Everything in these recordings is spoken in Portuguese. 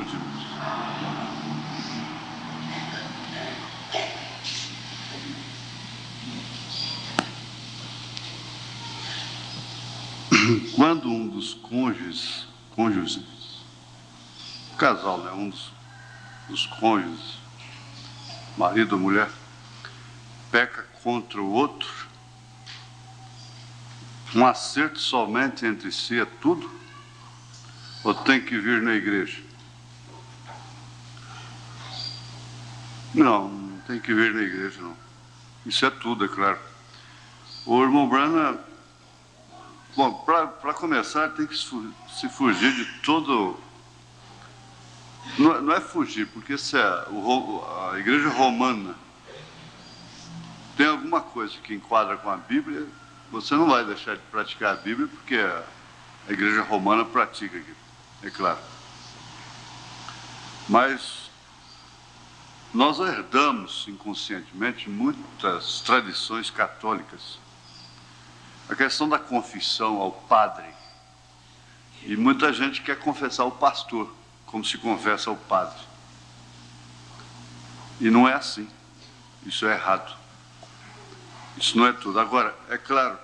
ajude-nos. Quando um dos cônjuges, casal, né? Um dos cônjuges, marido ou mulher, peca contra o outro, um acerto somente entre si é tudo? Ou tem que vir na igreja? Não tem que vir na igreja, não. Isso é tudo, é claro. O irmão Branham, bom, para começar, tem que se fugir de todo... Não é fugir, porque se a igreja romana tem alguma coisa que enquadra com a Bíblia, você não vai deixar de praticar a Bíblia, porque a igreja romana pratica aquilo, é claro. Mas nós herdamos inconscientemente muitas tradições católicas. A questão da confissão ao padre. E muita gente quer confessar ao pastor, como se confessa ao padre. E não é assim. Isso é errado. Isso não é tudo. Agora, é claro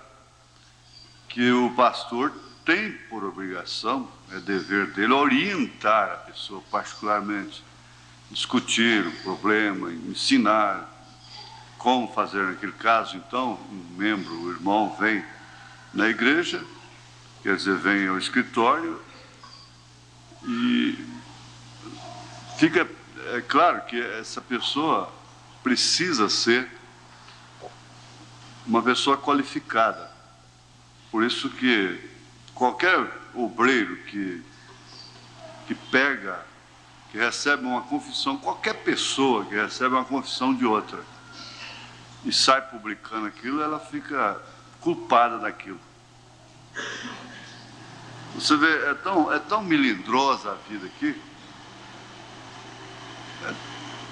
que o pastor tem por obrigação, é dever dele, orientar a pessoa particularmente, discutir o problema, ensinar como fazer naquele caso. Então, um membro, o irmão, vem na igreja, quer dizer, vem ao escritório e fica, é claro que essa pessoa precisa ser uma pessoa qualificada. Por isso que qualquer obreiro que recebe uma confissão, qualquer pessoa que recebe uma confissão de outra e sai publicando aquilo, ela fica culpada daquilo. Você vê, é tão melindrosa a vida aqui,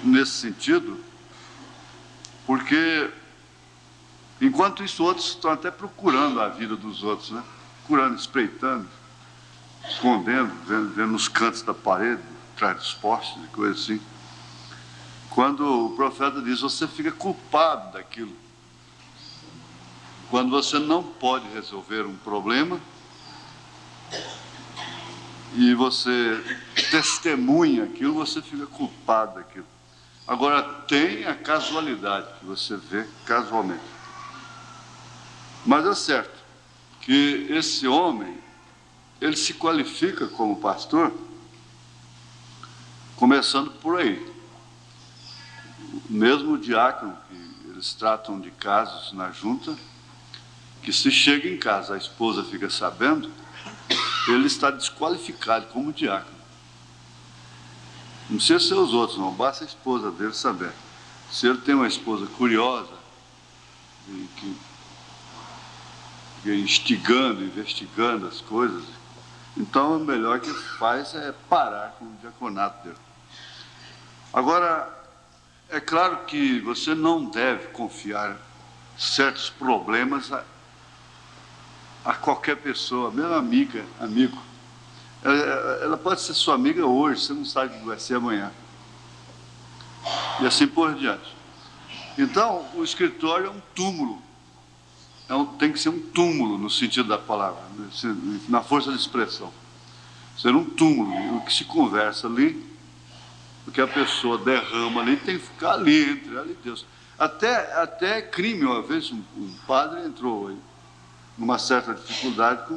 nesse sentido, porque enquanto isso outros estão até procurando a vida dos outros, né? Procurando, espreitando, escondendo, vendo nos cantos da parede, atrás dos postes e coisas assim. Quando o profeta diz, você fica culpado daquilo. Quando você não pode resolver um problema e você testemunha aquilo, você fica culpado daquilo. Agora, tem a casualidade, que você vê casualmente. Mas é certo que esse homem, ele se qualifica como pastor, começando por aí. Mesmo o diácono, que eles tratam de casos na junta, que se chega em casa, a esposa fica sabendo, ele está desqualificado como diácono. Não precisa ser os outros, não, basta a esposa dele saber. Se ele tem uma esposa curiosa, que instigando, investigando as coisas, então o melhor que faz é parar com o diaconato dele. Agora, é claro que você não deve confiar certos problemas a qualquer pessoa, mesmo amigo. Ela pode ser sua amiga hoje, você não sabe o que vai ser amanhã. E assim por diante. Então, o escritório é um túmulo. Tem que ser um túmulo no sentido da palavra, na força de expressão. Ser um túmulo, o que se conversa ali, o que a pessoa derrama ali, tem que ficar ali, entre ela e Deus. Até crime, uma vez um padre entrou numa certa dificuldade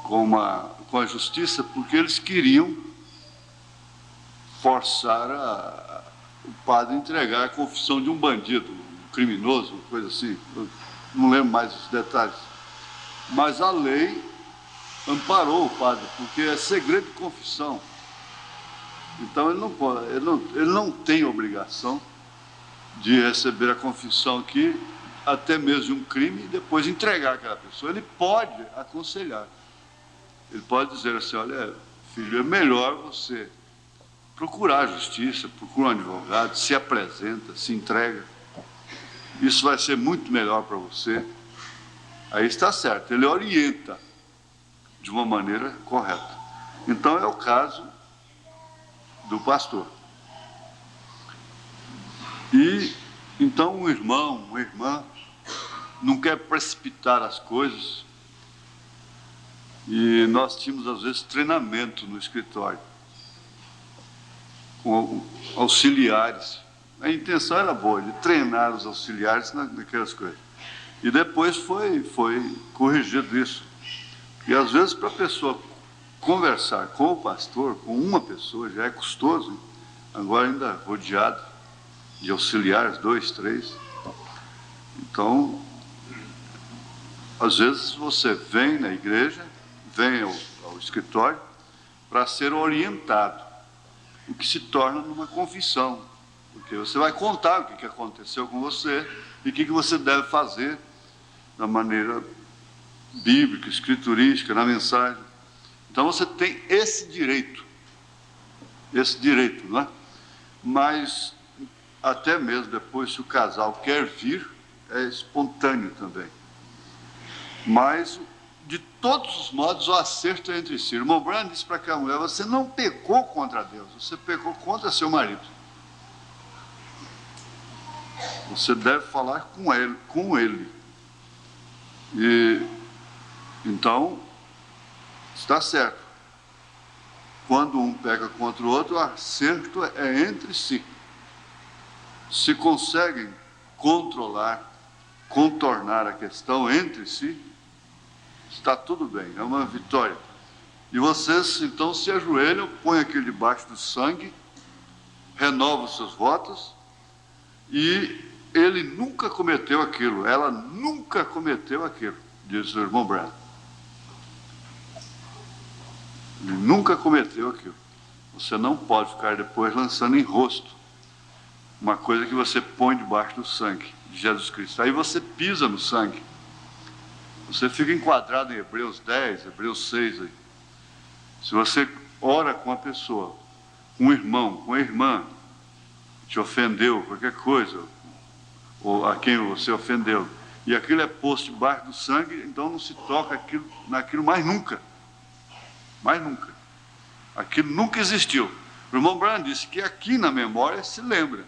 com a justiça, porque eles queriam forçar o padre a entregar a confissão de um bandido, um criminoso, uma coisa assim. Eu não lembro mais os detalhes. Mas a lei amparou o padre, porque é segredo de confissão. Então ele não tem obrigação de receber a confissão aqui, até mesmo de um crime, e depois entregar aquela pessoa. Ele pode aconselhar. Ele pode dizer assim, olha, filho, é melhor você procurar a justiça, procura um advogado, se apresenta, se entrega. Isso vai ser muito melhor para você. Aí está certo, ele orienta de uma maneira correta. Então é o caso do pastor. E então um irmão, uma irmã, não quer precipitar as coisas. E nós tínhamos, às vezes, treinamento no escritório, com auxiliares. A intenção era boa, de treinar os auxiliares naquelas coisas. E depois foi corrigido isso. E às vezes, para a pessoa conversar com o pastor, com uma pessoa, já é custoso, hein? Agora ainda rodeado de auxiliares, 2, 3. Então, às vezes você vem na igreja, vem ao escritório para ser orientado, o que se torna numa confissão, porque você vai contar o que aconteceu com você e o que você deve fazer da maneira bíblica, escriturística, na mensagem. Então você tem esse direito, não é? Mas até mesmo depois, se o casal quer vir, é espontâneo também. Mas, de todos os modos, o acerto é entre si. O irmão Branham disse para aquela mulher: você não pecou contra Deus, você pecou contra seu marido. Você deve falar com ele. E então, está certo. Quando um peca contra o outro, o acerto é entre si. Se conseguem contornar a questão entre si, está tudo bem, é uma vitória. E vocês, então, se ajoelham, põem aquilo debaixo do sangue, renovam os seus votos, e ele nunca cometeu aquilo, ela nunca cometeu aquilo, diz o irmão Branham. Ele nunca cometeu aquilo. Você não pode ficar depois lançando em rosto uma coisa que você põe debaixo do sangue de Jesus Cristo. Aí você pisa no sangue. Você fica enquadrado em Hebreus 10, Hebreus 6. Aí. Se você ora com a pessoa, com um irmão, com a irmã, te ofendeu, qualquer coisa, ou a quem você ofendeu, e aquilo é posto debaixo do sangue, então não se toca naquilo mais nunca. Mais nunca. Aquilo nunca existiu. O irmão Branham disse que aqui na memória se lembra,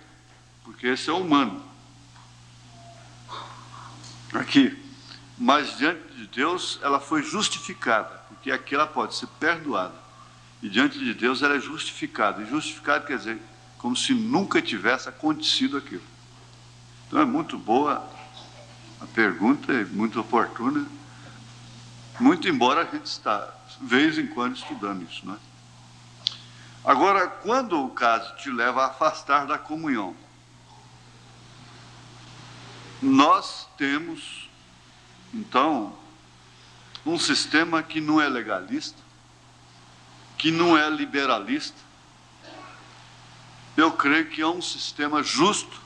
porque esse é humano. Aqui. Mas diante de Deus ela foi justificada, porque aqui ela pode ser perdoada. E diante de Deus ela é justificada. E justificada quer dizer como se nunca tivesse acontecido aquilo. Então é muito boa a pergunta, é muito oportuna. Muito embora a gente está, de vez em quando, estudando isso, né? Agora, quando o caso te leva a afastar da comunhão, nós temos, então, um sistema que não é legalista, que não é liberalista. Eu creio que é um sistema justo,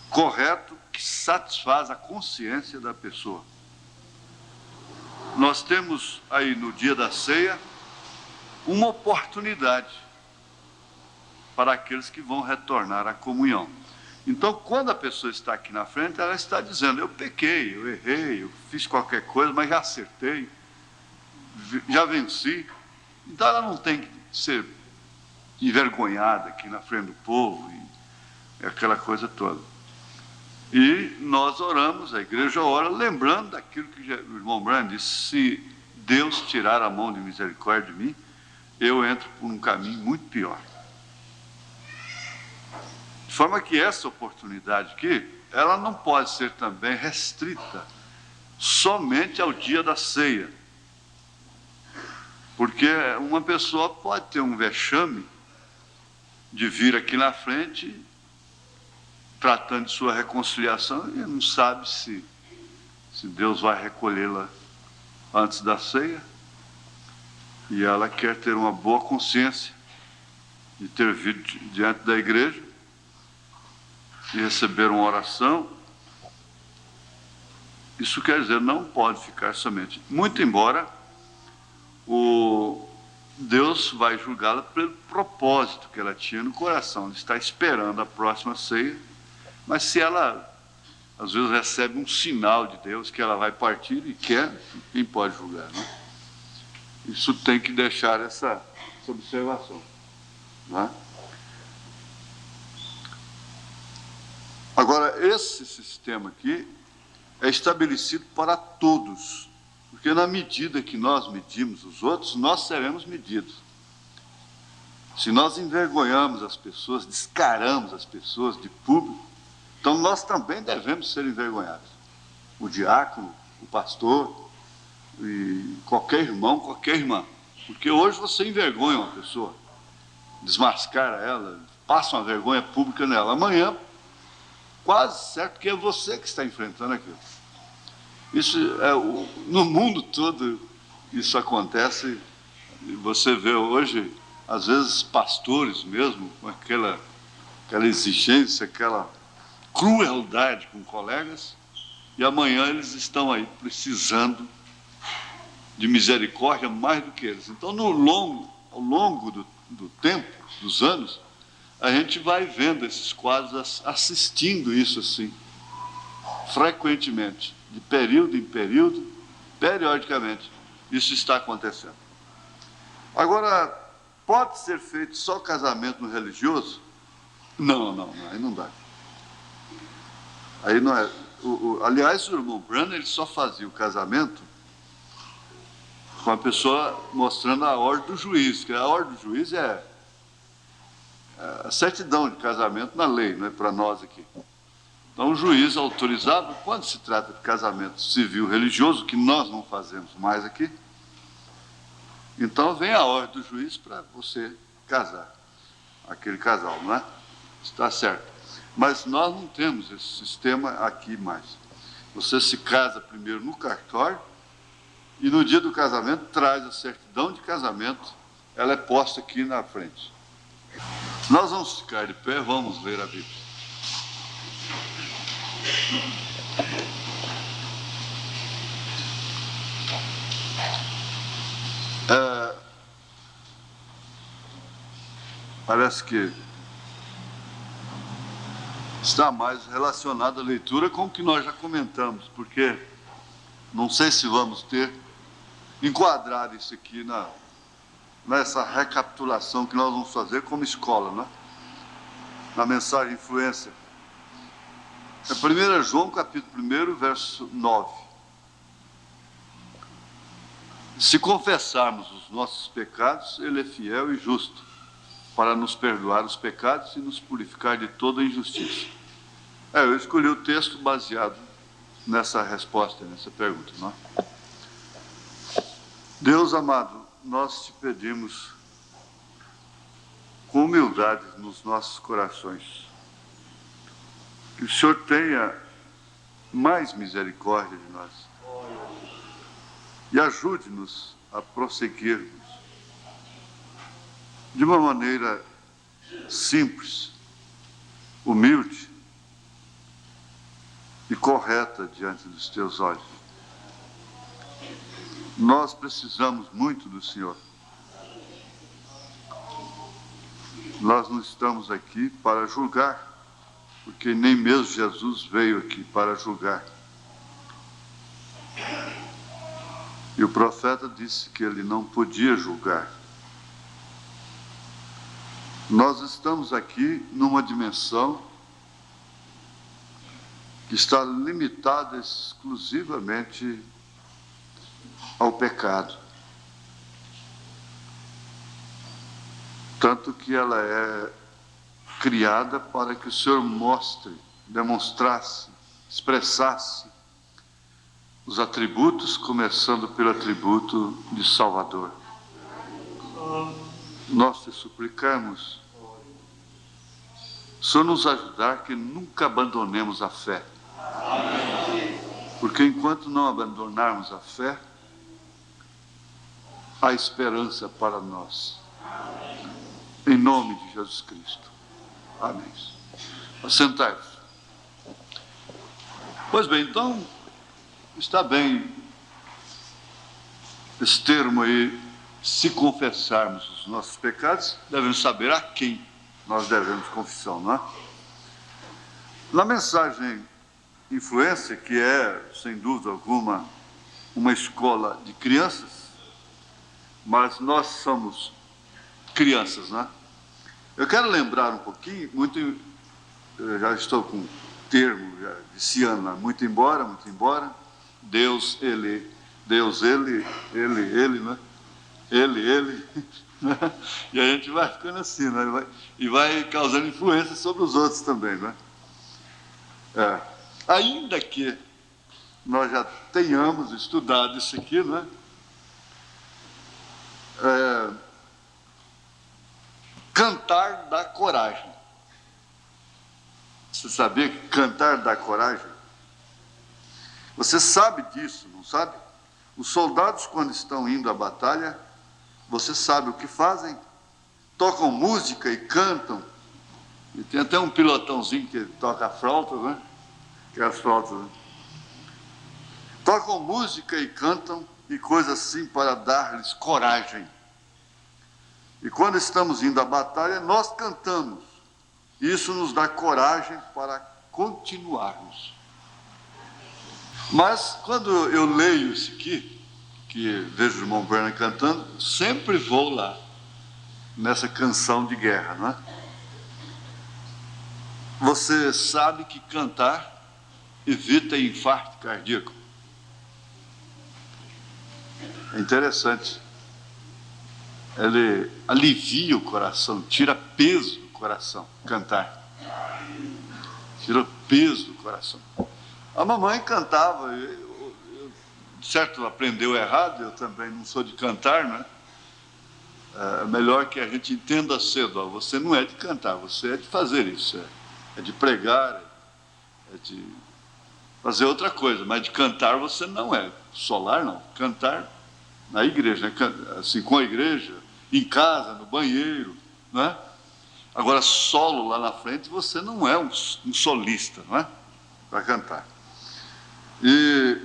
correto, que satisfaz a consciência da pessoa. Nós temos aí no dia da ceia uma oportunidade para aqueles que vão retornar à comunhão. Então, quando a pessoa está aqui na frente, ela está dizendo: eu pequei, eu errei, eu fiz qualquer coisa, mas já acertei, já venci. Então, ela não tem que ser envergonhada aqui na frente do povo, e aquela coisa toda. E nós oramos, a igreja ora, lembrando daquilo que o irmão Branham disse: se Deus tirar a mão de misericórdia de mim, eu entro por um caminho muito pior. De forma que essa oportunidade aqui, ela não pode ser também restrita somente ao dia da ceia. Porque uma pessoa pode ter um vexame de vir aqui na frente tratando de sua reconciliação e não sabe se Deus vai recolhê-la antes da ceia. E ela quer ter uma boa consciência de ter vindo diante da igreja e receber uma oração. Isso quer dizer, não pode ficar somente. Muito embora Deus vai julgá-la pelo propósito que ela tinha no coração. Ela está esperando a próxima ceia, mas se ela, às vezes, recebe um sinal de Deus que ela vai partir e quer, quem pode julgar, né? Isso tem que deixar essa observação. não é? Agora, esse sistema aqui é estabelecido para todos, porque na medida que nós medimos os outros, nós seremos medidos. Se nós envergonhamos as pessoas, descaramos as pessoas de público, então nós também devemos ser envergonhados. O diácono, o pastor, e qualquer irmão, qualquer irmã. Porque hoje você envergonha uma pessoa, desmascara ela, passa uma vergonha pública nela. Amanhã, quase certo que é você que está enfrentando aquilo. Isso no mundo todo isso acontece. Você vê hoje, às vezes, pastores mesmo, com aquela exigência, aquela crueldade com colegas, e amanhã eles estão aí precisando de misericórdia mais do que eles. Então, ao longo do tempo, dos anos, a gente vai vendo esses quadros, assistindo isso assim, frequentemente, de período em período, periodicamente, isso está acontecendo. Agora, pode ser feito só casamento no religioso? Não, aí não dá. Aí não é. Aliás, o irmão Branham, ele só fazia o casamento com a pessoa mostrando a ordem do juiz, que a ordem do juiz é a certidão de casamento na lei, não é para nós aqui. Então o juiz autorizava, quando se trata de casamento civil religioso, que nós não fazemos mais aqui, então vem a ordem do juiz para você casar, aquele casal, não é? Está certo. Mas nós não temos esse sistema aqui mais. Você se casa primeiro no cartório e no dia do casamento traz a certidão de casamento, ela é posta aqui na frente. Nós vamos ficar de pé, vamos ler a Bíblia. Parece que está mais relacionada a leitura com o que nós já comentamos, porque não sei se vamos ter enquadrado isso aqui nessa recapitulação que nós vamos fazer como escola, né? Na mensagem influência. É 1 João, capítulo 1, verso 9. Se confessarmos os nossos pecados, Ele é fiel e justo para nos perdoar os pecados e nos purificar de toda injustiça. Eu escolhi o texto baseado nessa resposta, nessa pergunta, não é? Deus amado, nós te pedimos com humildade nos nossos corações que o Senhor tenha mais misericórdia de nós e ajude-nos a prosseguirmos de uma maneira simples, humilde e correta diante dos teus olhos. Nós precisamos muito do Senhor. Nós não estamos aqui para julgar, porque nem mesmo Jesus veio aqui para julgar. E o profeta disse que ele não podia julgar. Nós estamos aqui numa dimensão que está limitada exclusivamente ao pecado. Tanto que ela é criada para que o Senhor mostre, demonstrasse, expressasse os atributos, começando pelo atributo de Salvador. Nós te suplicamos, o Senhor nos ajudar que nunca abandonemos a fé. Porque enquanto não abandonarmos a fé, há esperança para nós. Em nome de Jesus Cristo. Amém. Assentai-vos. Pois bem, então, está bem esse termo aí, se confessarmos os nossos pecados, devemos saber a quem nós devemos confissão, não é? Na mensagem influência, que é, sem dúvida alguma, uma escola de crianças, mas nós somos crianças, né? Eu quero lembrar um pouquinho, eu já estou com um termo já viciando lá, muito embora, Deus, ele, né? Ele, né? E a gente vai ficando assim, né? E vai causando influência sobre os outros também, né? Ainda que nós já tenhamos estudado isso aqui, né? Cantar dá coragem. Você sabia que cantar dá coragem? Você sabe disso, não sabe? Os soldados, quando estão indo à batalha, você sabe o que fazem? Tocam música e cantam. E tem até um pilotãozinho que toca flauta, né? Que é as flautas, né? Tocam música e cantam e coisas assim para dar-lhes coragem. E quando estamos indo à batalha, nós cantamos. Isso nos dá coragem para continuarmos. Mas quando eu leio isso aqui, que vejo o irmão Werner cantando, sempre vou lá, nessa canção de guerra, não é? Você sabe que cantar evita infarto cardíaco. É interessante. Ele alivia o coração, tira peso do coração, cantar. Tira peso do coração. A mamãe cantava, certo, aprendeu errado, eu também não sou de cantar, né? É melhor que a gente entenda cedo, ó, você não é de cantar, você é de fazer isso, é de pregar, é de fazer outra coisa, mas de cantar você não é, solar não, cantar na igreja, né? Assim, com a igreja, em casa, no banheiro, né? Agora, solo lá na frente, você não é um solista, não é? Para cantar. E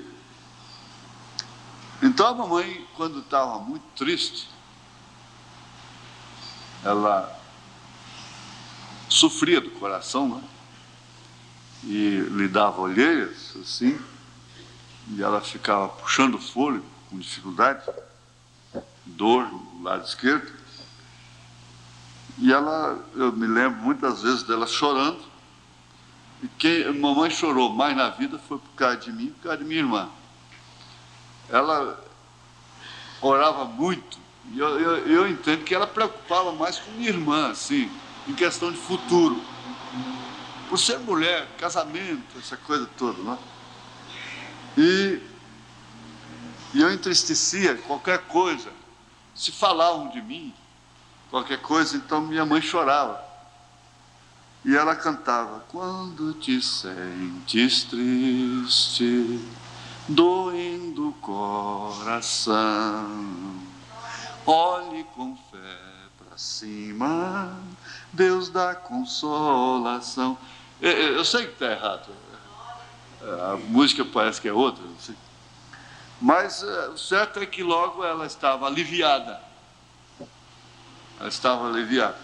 então a mamãe, quando estava muito triste, ela sofria do coração, né? E lhe dava olheiras, assim, e ela ficava puxando o fôlego com dificuldade, dor no lado esquerdo. E eu me lembro muitas vezes dela chorando, e quem a mamãe chorou mais na vida foi por causa de mim, por causa de minha irmã. Ela orava muito, e eu entendo que ela preocupava mais com minha irmã, assim, em questão de futuro. Por ser mulher, casamento, essa coisa toda, né? E eu entristecia qualquer coisa. Se falavam de mim, qualquer coisa, então minha mãe chorava. E ela cantava: quando te sentes triste, doendo o coração, olhe com fé para cima, Deus dá consolação. Eu sei que está errado, a música parece que é outra, não sei. Mas o certo é que logo ela estava aliviada. Ela estava aliviada.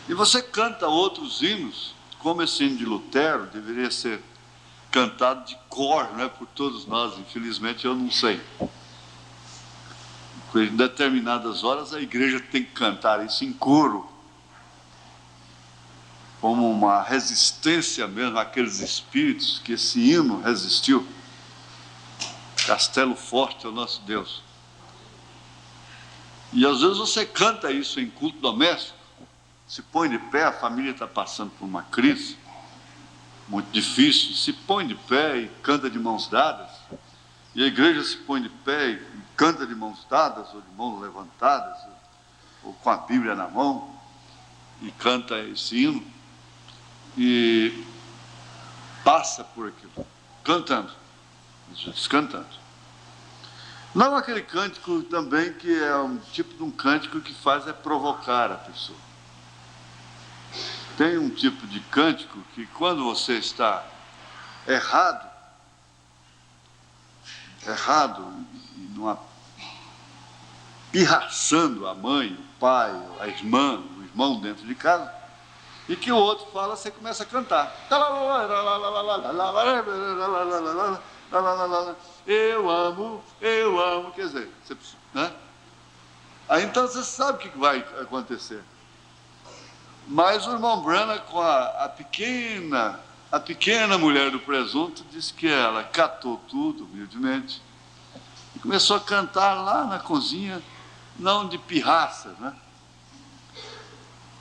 E você canta outros hinos, como esse hino de Lutero, deveria ser cantado de cor, não é, por todos nós. Infelizmente eu não sei. Em determinadas horas a igreja tem que cantar isso em coro, como uma resistência mesmo àqueles espíritos que esse hino resistiu. Castelo forte é o nosso Deus. E às vezes você canta isso em culto doméstico, se põe de pé, a família está passando por uma crise muito difícil, se põe de pé e canta de mãos dadas, e a igreja se põe de pé e canta de mãos dadas, ou de mãos levantadas, ou com a Bíblia na mão, e canta esse hino, e passa por aquilo, cantando, às vezes cantando. Não aquele cântico também que é um tipo de um cântico que faz provocar a pessoa. Tem um tipo de cântico que quando você está errado, pirraçando a mãe, o pai, a irmã, o irmão dentro de casa, e que o outro fala, você começa a cantar. Eu amo, quer dizer, né? Aí então você sabe o que vai acontecer. Mas o irmão Branham, com a pequena mulher do presunto, disse que ela catou tudo, humildemente, e começou a cantar lá na cozinha, não de pirraça, né?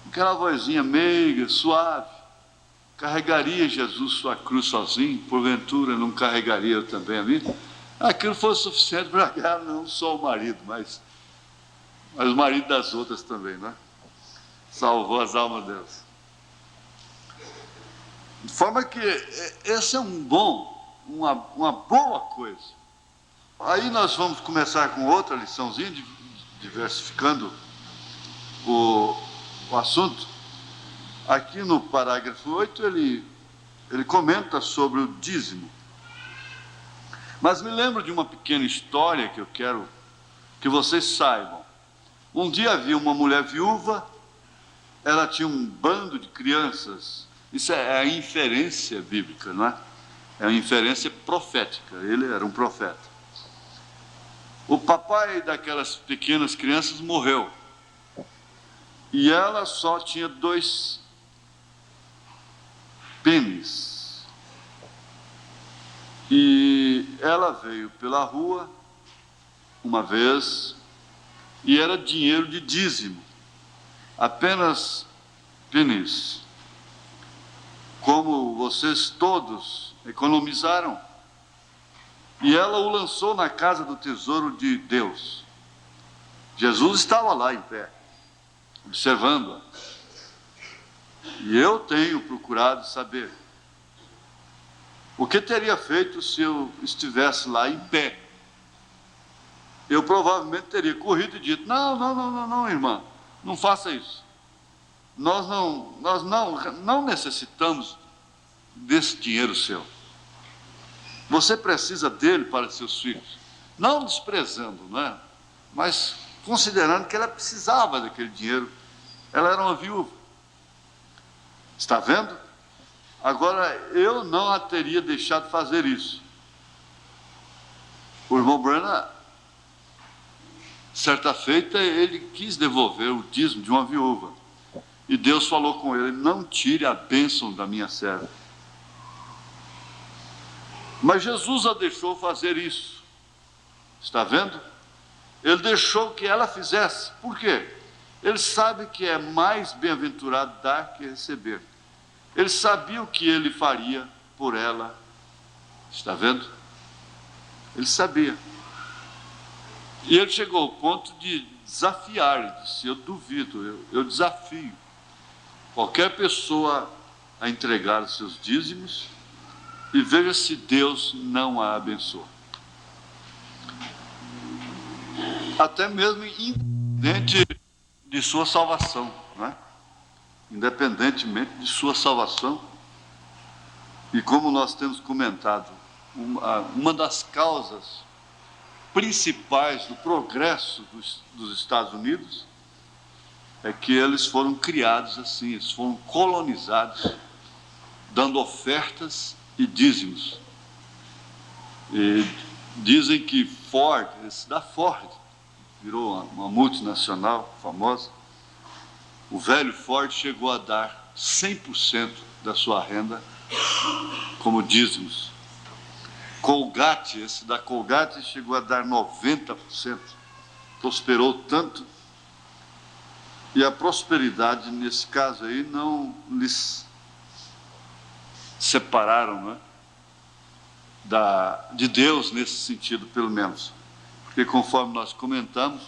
Aquela vozinha meiga, suave. Carregaria Jesus sua cruz sozinho? Porventura não carregaria eu também a minha? Aquilo foi suficiente para ganhar não só o marido, mas o marido das outras também, né? Salvou as almas delas. De forma que esse é uma boa coisa. Aí nós vamos começar com outra liçãozinha, diversificando o assunto. Aqui no parágrafo 8, ele comenta sobre o dízimo. Mas me lembro de uma pequena história que eu quero que vocês saibam. Um dia havia uma mulher viúva, ela tinha um bando de crianças. Isso é a inferência bíblica, não é? É a inferência profética. Ele era um profeta. O papai daquelas pequenas crianças morreu. E ela só tinha 2 pênis. E ela veio pela rua uma vez e era dinheiro de dízimo, apenas pênis. Como vocês todos economizaram, e ela o lançou na casa do tesouro de Deus. Jesus estava lá em pé, observando-a. E eu tenho procurado saber o que teria feito se eu estivesse lá em pé. Eu provavelmente teria corrido e dito: não, irmã, não faça isso. Nós não necessitamos desse dinheiro seu. Você precisa dele para seus filhos. Não desprezando, não é? Mas considerando que ela precisava daquele dinheiro. Ela era uma viúva. Está vendo? Agora, eu não a teria deixado fazer isso. O irmão Branham, certa feita, ele quis devolver o dízimo de uma viúva. E Deus falou com ele: não tire a bênção da minha serva. Mas Jesus a deixou fazer isso. Está vendo? Ele deixou que ela fizesse. Por quê? Ele sabe que é mais bem-aventurado dar que receber. Ele sabia o que ele faria por ela. Está vendo? Ele sabia. E ele chegou ao ponto de desafiar. Ele disse: eu duvido, eu desafio qualquer pessoa a entregar os seus dízimos e veja se Deus não a abençoa. Até mesmo independente de sua salvação, não é? Independentemente de sua salvação. E como nós temos comentado, uma das causas principais do progresso dos Estados Unidos é que eles foram criados assim, eles foram colonizados, dando ofertas e dízimos. E dizem que Ford, esse da Ford, virou uma multinacional famosa. O velho Ford chegou a dar 100% da sua renda como dízimos. Colgate, esse da Colgate, chegou a dar 90%. Prosperou tanto. E a prosperidade, nesse caso aí, não lhes separaram, né, de Deus, nesse sentido, pelo menos. Porque, conforme nós comentamos,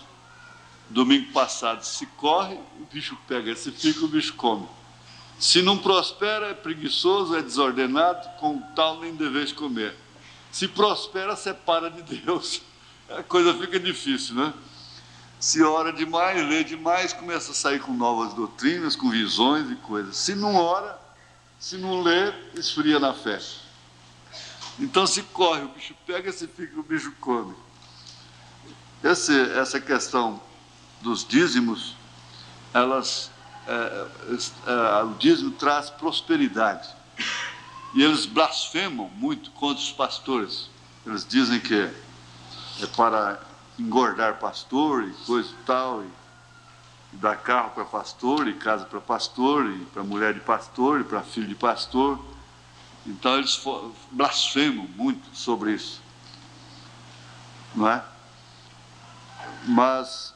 domingo passado, se corre, o bicho pega, se fica, o bicho come. Se não prospera, é preguiçoso, é desordenado, com tal nem deveis comer. Se prospera, separa de Deus. A coisa fica difícil, né? Se ora demais, lê demais, começa a sair com novas doutrinas, com visões e coisas. Se não ora, se não lê, esfria na fé. Então, se corre, o bicho pega, se fica, o bicho come. Essa questão dos dízimos, o dízimo traz prosperidade. E eles blasfemam muito contra os pastores. Eles dizem que é para engordar pastor e coisa e tal. dá carro para pastor, e casa para pastor, e para mulher de pastor, e para filho de pastor. Então eles blasfemam muito sobre isso, não é? Mas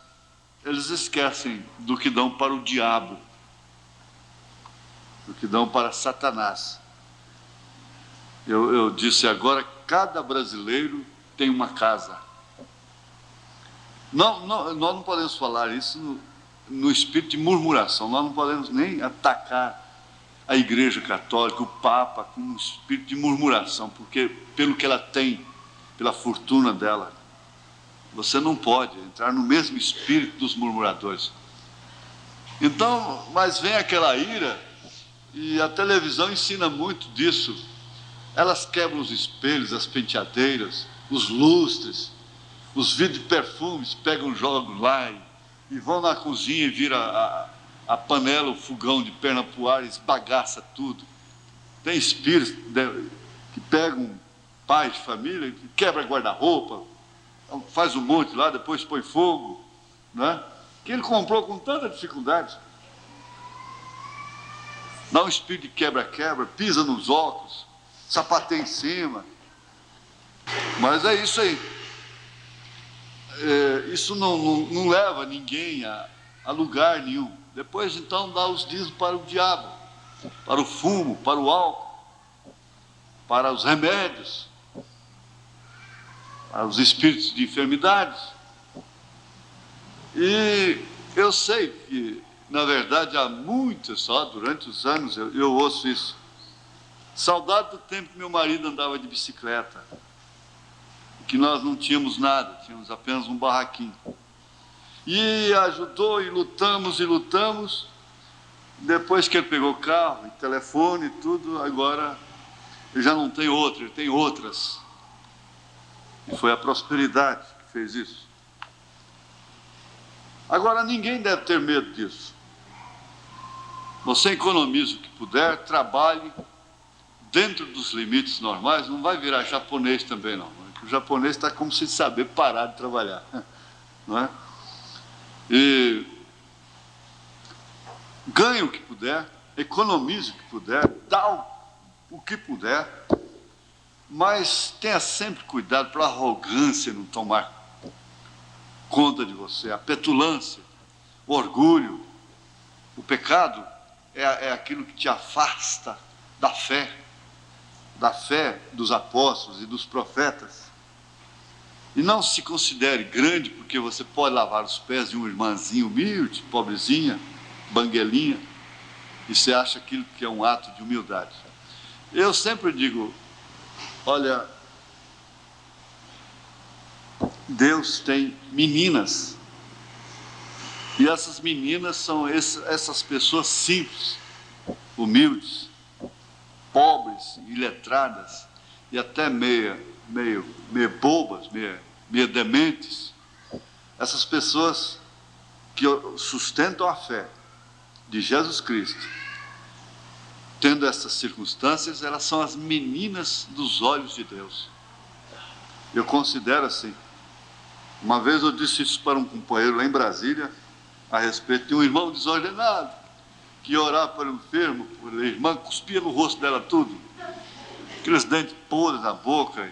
eles esquecem do que dão para o diabo, do que dão para Satanás. Eu disse agora, cada brasileiro tem uma casa. Nós não podemos falar isso no espírito de murmuração, nós não podemos nem atacar a Igreja Católica, o Papa, com um espírito de murmuração, porque pelo que ela tem, pela fortuna dela, você não pode entrar no mesmo espírito dos murmuradores. Então, mas vem aquela ira, e a televisão ensina muito disso. Elas quebram os espelhos, as penteadeiras, os lustres, os vidros de perfumes, pegam, jogam lá e vão na cozinha e vira a panela, o fogão de perna pro ar, esbagaça tudo. Tem espíritos que pegam pais de família, que quebra guarda-roupa, faz um monte lá, depois põe fogo, né? Que ele comprou com tanta dificuldade. Dá um espírito de quebra-quebra, pisa nos óculos, sapateia em cima. Mas é isso aí. Isso não leva ninguém a lugar nenhum. Depois, então, dá os dízimos para o diabo, para o fumo, para o álcool, para os remédios, para os espíritos de enfermidades. E eu sei que, na verdade, há muitas, só durante os anos, eu ouço isso. Saudade do tempo que meu marido andava de bicicleta, que nós não tínhamos nada, tínhamos apenas um barraquinho. E ajudou, e lutamos. Depois que ele pegou carro, e telefone e tudo, agora ele já não tem outro, ele tem outras. E foi a prosperidade que fez isso. Agora, ninguém deve ter medo disso. Você economiza o que puder, trabalhe dentro dos limites normais, não vai virar japonês também não. O japonês está como se saber parar de trabalhar, não é? E ganhe o que puder, economize o que puder, dá o que puder, mas tenha sempre cuidado para a arrogância não tomar conta de você, a petulância, o orgulho. O pecado é aquilo que te afasta da fé dos apóstolos e dos profetas. E não se considere grande porque você pode lavar os pés de uma irmãzinha humilde, pobrezinha, banguelinha, e você acha aquilo que é um ato de humildade. Eu sempre digo, olha, Deus tem meninas, e essas meninas são essas pessoas simples, humildes, pobres, iletradas, e até meio bobas, meio dementes. Essas pessoas que sustentam a fé de Jesus Cristo, tendo essas circunstâncias, elas são as meninas dos olhos de Deus. Eu considero assim. Uma vez eu disse isso para um companheiro lá em Brasília, a respeito de um irmão desordenado, que ia orar para o enfermo, por a irmã cuspia no rosto dela tudo, aqueles dentes podres na boca,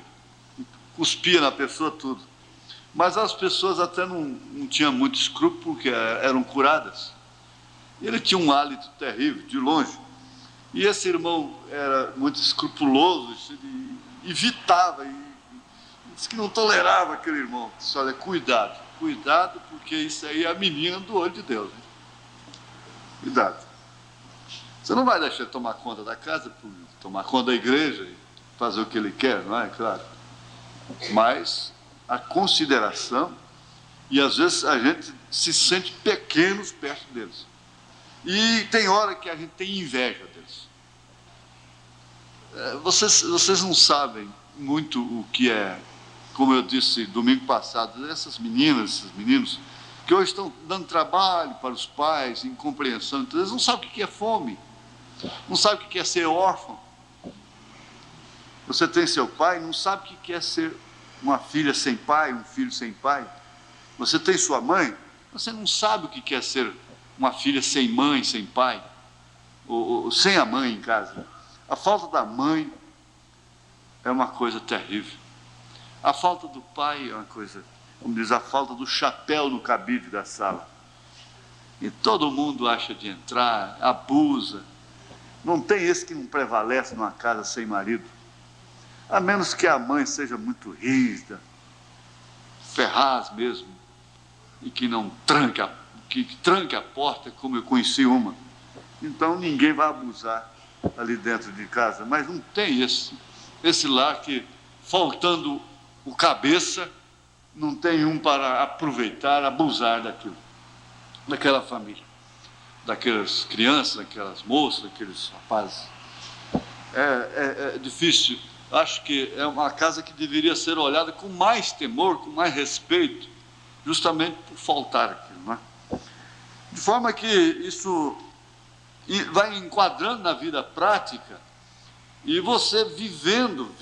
cuspia na pessoa tudo. Mas as pessoas até não tinham muito escrúpulo, porque eram curadas. Ele tinha um hálito terrível, de longe. E esse irmão era muito escrupuloso, ele evitava, e disse que não tolerava aquele irmão. Disse, olha, cuidado, porque isso aí é a menina do olho de Deus. Hein? Cuidado. Você não vai deixar ele tomar conta da casa, tomar conta da igreja, e fazer o que ele quer, não é? Claro. Mas a consideração, e às vezes a gente se sente pequenos perto deles. E tem hora que a gente tem inveja deles. Vocês não sabem muito o que é, como eu disse domingo passado, essas meninas, esses meninos, que hoje estão dando trabalho para os pais, incompreensão, então eles não sabem o que é fome, não sabem o que é ser órfão. Você tem seu pai, não sabe o que é ser uma filha sem pai, um filho sem pai. Você tem sua mãe, você não sabe o que é ser uma filha sem mãe, sem pai, ou sem a mãe em casa. A falta da mãe é uma coisa terrível. A falta do pai é uma coisa, como diz, a falta do chapéu no cabide da sala. E todo mundo acha de entrar, abusa. Não tem esse que não prevalece numa casa sem marido. A menos que a mãe seja muito rígida, ferraz mesmo, e que não que tranque a porta, como eu conheci uma. Então ninguém vai abusar ali dentro de casa. Mas não tem esse lar que, faltando o cabeça, não tem um para aproveitar, abusar daquela família, daquelas crianças, daquelas moças, daqueles rapazes. É difícil. Acho que é uma casa que deveria ser olhada com mais temor, com mais respeito, justamente por faltar aquilo, não é? De forma que isso vai enquadrando na vida prática, e você vivendo,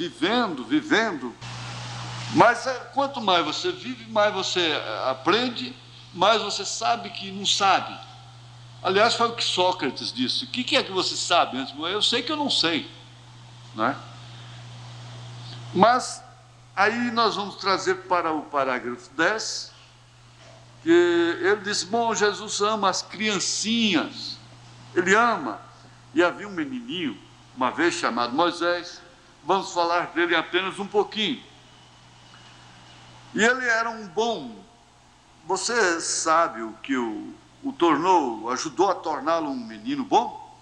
mas quanto mais você vive, mais você aprende, mais você sabe que não sabe. Aliás, foi o que Sócrates disse: o que é que você sabe antes de morrer? Eu sei que eu não sei, não é? Mas aí nós vamos trazer para o parágrafo 10, que ele diz: bom, Jesus ama as criancinhas, ele ama. E havia um menininho, uma vez chamado Moisés, vamos falar dele apenas um pouquinho. E ele era um bom, você sabe o que o tornou, ajudou a torná-lo um menino bom?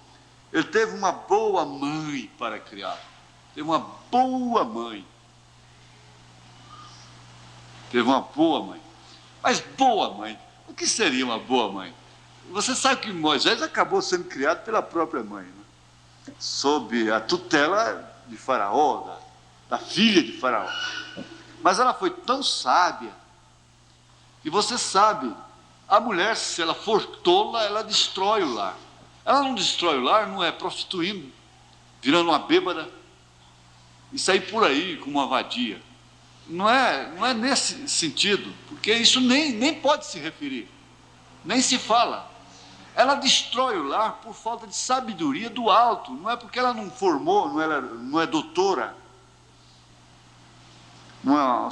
Ele teve uma boa mãe para criá-lo. Teve uma boa mãe. Teve uma boa mãe. Mas boa mãe, o que seria uma boa mãe? Você sabe que Moisés acabou sendo criado pela própria mãe, né? Sob a tutela de Faraó, da filha de Faraó. Mas ela foi tão sábia, que você sabe, a mulher, se ela for tola, ela destrói o lar. Ela não destrói o lar, não é prostituindo, virando uma bêbada, e sair por aí como uma vadia. Não é nesse sentido, porque isso nem pode se referir, nem se fala. Ela destrói o lar por falta de sabedoria do alto, não é porque ela não formou, não é doutora, não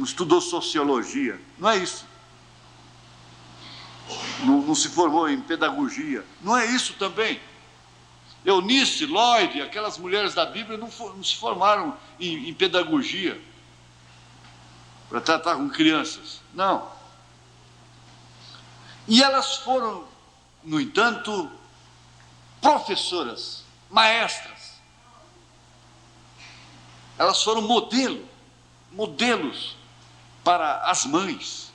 estudou sociologia, não é isso. Não se formou em pedagogia, não é isso também. Eunice, Lloyd, aquelas mulheres da Bíblia não se formaram em pedagogia para tratar com crianças, não. E elas foram, no entanto, professoras, maestras. Elas foram modelos para as mães.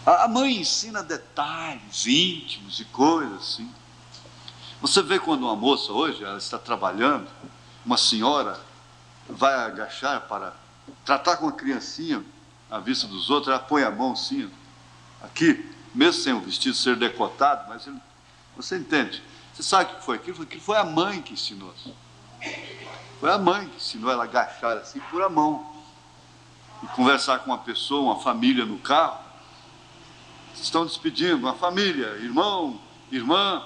A mãe ensina detalhes íntimos e coisas assim. Você vê quando uma moça hoje, ela está trabalhando, uma senhora vai agachar para tratar com uma criancinha à vista dos outros, ela põe a mão assim, aqui, mesmo sem o vestido ser decotado, mas você entende. Você sabe o que foi aquilo? Aquilo foi a mãe que ensinou. Foi a mãe que ensinou ela a agachar assim, por a mão. E conversar com uma pessoa, uma família no carro. Vocês estão despedindo, uma família, irmão, irmã,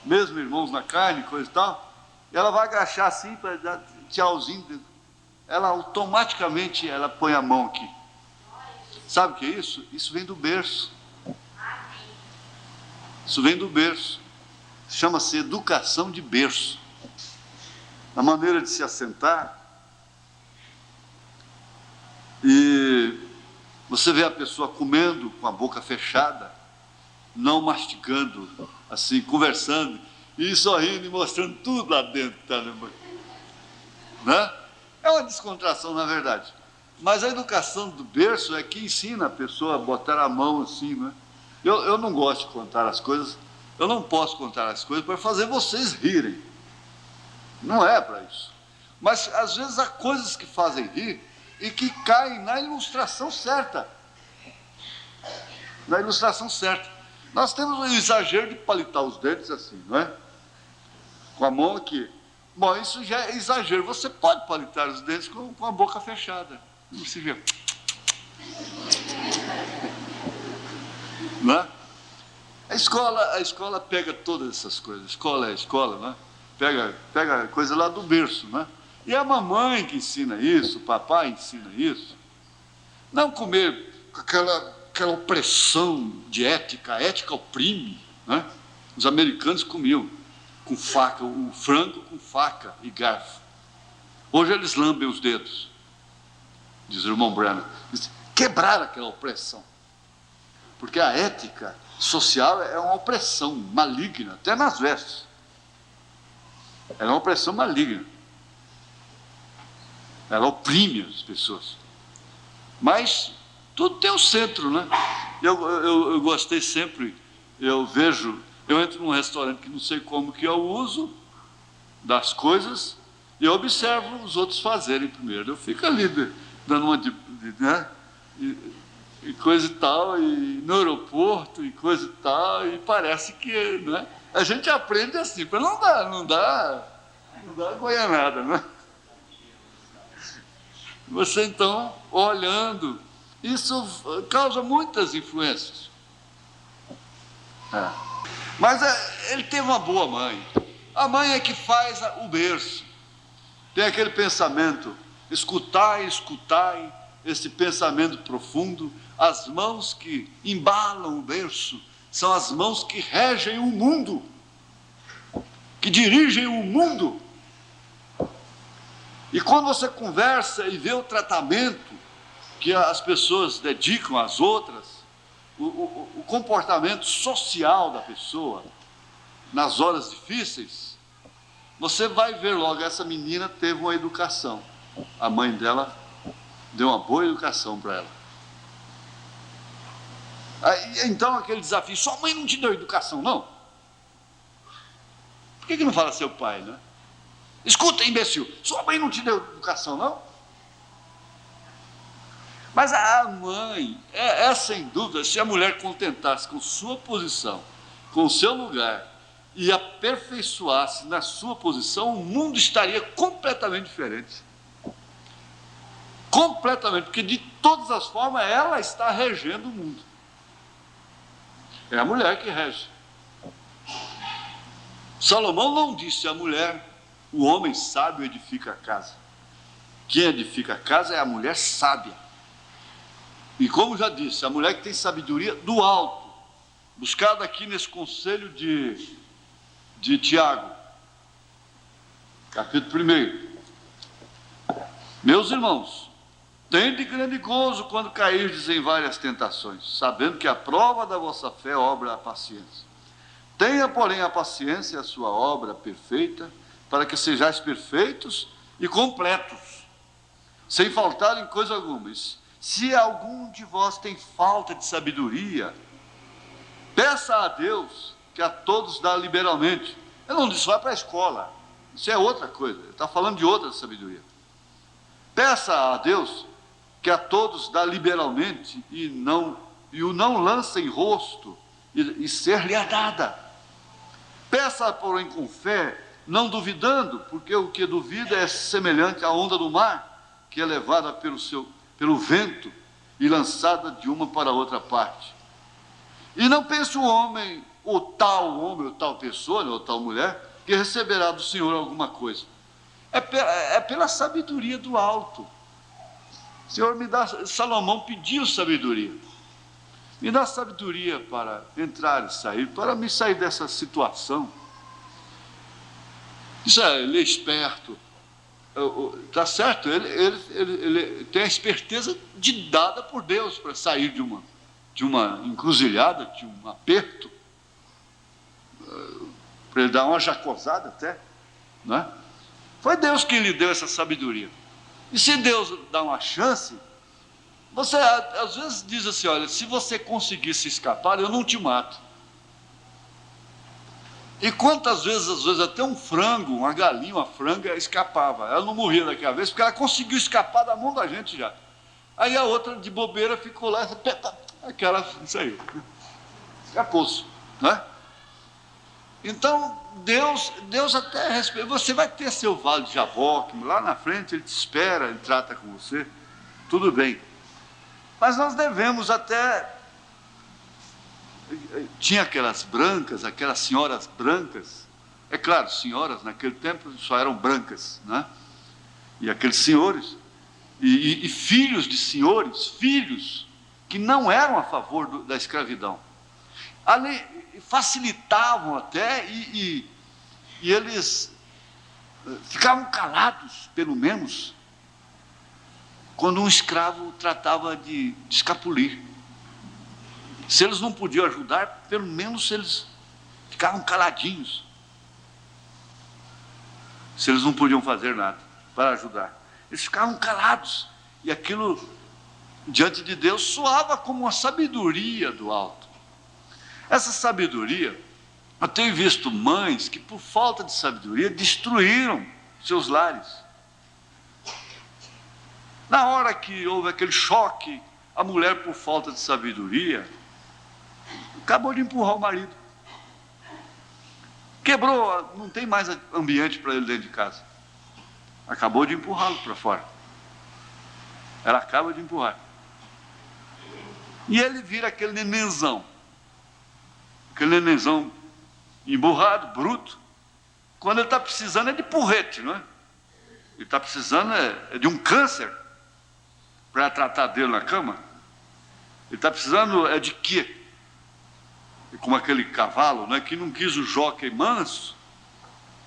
mesmo irmãos na carne, coisa e tal. E ela vai agachar assim para dar tchauzinho. Ela automaticamente põe a mão aqui. Sabe o que é isso? Isso vem do berço. Isso vem do berço. Chama-se educação de berço. A maneira de se assentar. E você vê a pessoa comendo com a boca fechada, não mastigando, assim, conversando, e sorrindo e mostrando tudo lá dentro que está na mão. Né? É uma descontração, na verdade. Mas a educação do berço é que ensina a pessoa a botar a mão assim, né? Eu não gosto de contar as coisas, eu não posso contar as coisas para fazer vocês rirem. Não é para isso. Mas, às vezes, há coisas que fazem rir e que caem na ilustração certa. Na ilustração certa. Nós temos o exagero de palitar os dentes assim, não é? Com a mão aqui. Bom, isso já é exagero. Você pode palitar os dentes com a boca fechada. Você vê. Não é? A escola pega todas essas coisas. Escola é escola, né? Pega coisa lá do berço, né? E é a mamãe que ensina isso, o papai ensina isso. Não comer com aquela opressão de ética. A ética oprime, né? Os americanos comiam com faca, o frango com faca e garfo. Hoje eles lambem os dedos, diz o irmão Branham. Quebrar aquela opressão. Porque a ética social é uma opressão maligna, até nas vestes. É uma opressão maligna. Ela oprime as pessoas. Mas tudo tem um centro, né? Eu gostei sempre, eu entro num restaurante que não sei como que eu uso das coisas, e eu observo os outros fazerem primeiro. Eu fico ali dando uma né? E coisa e tal, e no aeroporto, e coisa e tal, e parece que, né? A gente aprende assim, mas não dá goianada, né? Você então, olhando, isso causa muitas influências. Mas ele teve uma boa mãe. A mãe é que faz o berço. Tem aquele pensamento, escutai, esse pensamento profundo. As mãos que embalam o berço são as mãos que regem o mundo, que dirigem o mundo. E quando você conversa e vê o tratamento que as pessoas dedicam às outras, o comportamento social da pessoa nas horas difíceis, você vai ver logo, essa menina teve uma educação. A mãe dela deu uma boa educação para ela. Então aquele desafio, sua mãe não te deu educação, não? Por que não fala seu pai, né? Escuta, imbecil, sua mãe não te deu educação, não? Mas a mãe, sem dúvida, se a mulher contentasse com sua posição, com o seu lugar, e aperfeiçoasse na sua posição, o mundo estaria completamente diferente. Completamente, porque de todas as formas ela está regendo o mundo. É a mulher que rege. Salomão não disse a mulher, o homem sábio edifica a casa. Quem edifica a casa é a mulher sábia. E como já disse, a mulher que tem sabedoria do alto, buscada aqui nesse conselho de Tiago, capítulo 1. Meus irmãos, tende grande gozo quando cairdes em várias tentações, sabendo que a prova da vossa fé obra a paciência. Tenha, porém, a paciência a sua obra perfeita, para que sejais perfeitos e completos, sem faltar em coisa alguma. Se algum de vós tem falta de sabedoria, peça a Deus, que a todos dá liberalmente. Eu não disse, vai para a escola, isso é outra coisa, ele está falando de outra sabedoria. Peça a Deus, que a todos dá liberalmente, e o não lança em rosto, e ser-lhe-á dada. Peça, porém, com fé, não duvidando, porque o que duvida é semelhante à onda do mar, que é levada pelo vento e lançada de uma para outra parte. E não pense o homem, ou tal pessoa, ou tal mulher, que receberá do Senhor alguma coisa. É pela sabedoria do alto. Senhor, Salomão pediu sabedoria. Me dá sabedoria para entrar e sair, para me sair dessa situação. Ele é esperto. Está certo, ele tem a esperteza dada por Deus para sair de uma encruzilhada, de um aperto, para ele dar uma jacosada até, não é? Foi Deus que lhe deu essa sabedoria. E se Deus dá uma chance, você às vezes diz assim, olha, se você conseguir se escapar, eu não te mato. E quantas vezes, às vezes até um frango, uma galinha, uma franga escapava. Ela não morria daquela vez, porque ela conseguiu escapar da mão da gente já. Aí a outra de bobeira ficou lá, aquela saiu. Escapou-se, né? Então, Deus até respeita. Você vai ter seu vale de Jaboque, lá na frente ele te espera, ele trata com você, tudo bem. Mas nós devemos até tinha aquelas brancas, aquelas senhoras brancas. É claro, senhoras naquele tempo só eram brancas, né? E aqueles senhores, e filhos de senhores, filhos que não eram a favor da escravidão. Ali facilitavam até, e eles ficavam calados, pelo menos, quando um escravo tratava de escapulir. Se eles não podiam ajudar, pelo menos eles ficavam caladinhos. Se eles não podiam fazer nada para ajudar, eles ficavam calados. E aquilo, diante de Deus, soava como uma sabedoria do alto. Essa sabedoria, eu tenho visto mães que, por falta de sabedoria, destruíram seus lares. Na hora que houve aquele choque, a mulher, por falta de sabedoria, acabou de empurrar o marido. Quebrou, não tem mais ambiente para ele dentro de casa. Acabou de empurrá-lo para fora. Ela acaba de empurrar. E ele vira aquele nenenzão. Aquele nenenzão emburrado, bruto. Quando ele está precisando é de porrete, não é? Ele está precisando é de um câncer para tratar dele na cama. Ele está precisando é de quê? Como aquele cavalo, né, que não quis o jockey manso,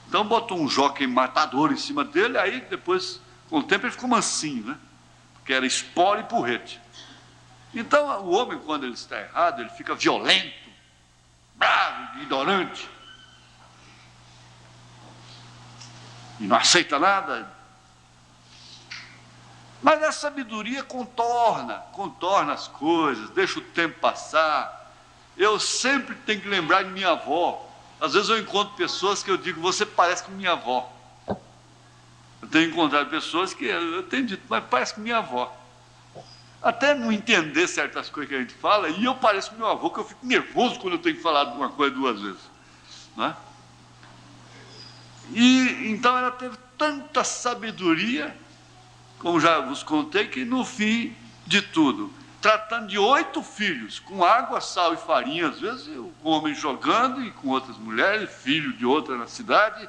então botou um jockey matador em cima dele, aí depois, com o tempo, ele ficou mansinho, né? Porque era espora e porrete. Então, o homem, quando ele está errado, ele fica violento, bravo, ignorante, e não aceita nada. Mas a sabedoria contorna as coisas, deixa o tempo passar. Eu sempre tenho que lembrar de minha avó. Às vezes eu encontro pessoas que eu digo, você parece com minha avó. Eu tenho encontrado pessoas que eu tenho dito, mas parece com minha avó. Até não entender certas coisas que a gente fala, e eu pareço com meu avô, que eu fico nervoso quando eu tenho que falar de uma coisa duas vezes. Não é? E então ela teve tanta sabedoria, como já vos contei, que no fim de tudo, tratando de 8 filhos, com água, sal e farinha, às vezes, o homem jogando e com outras mulheres, filho de outra na cidade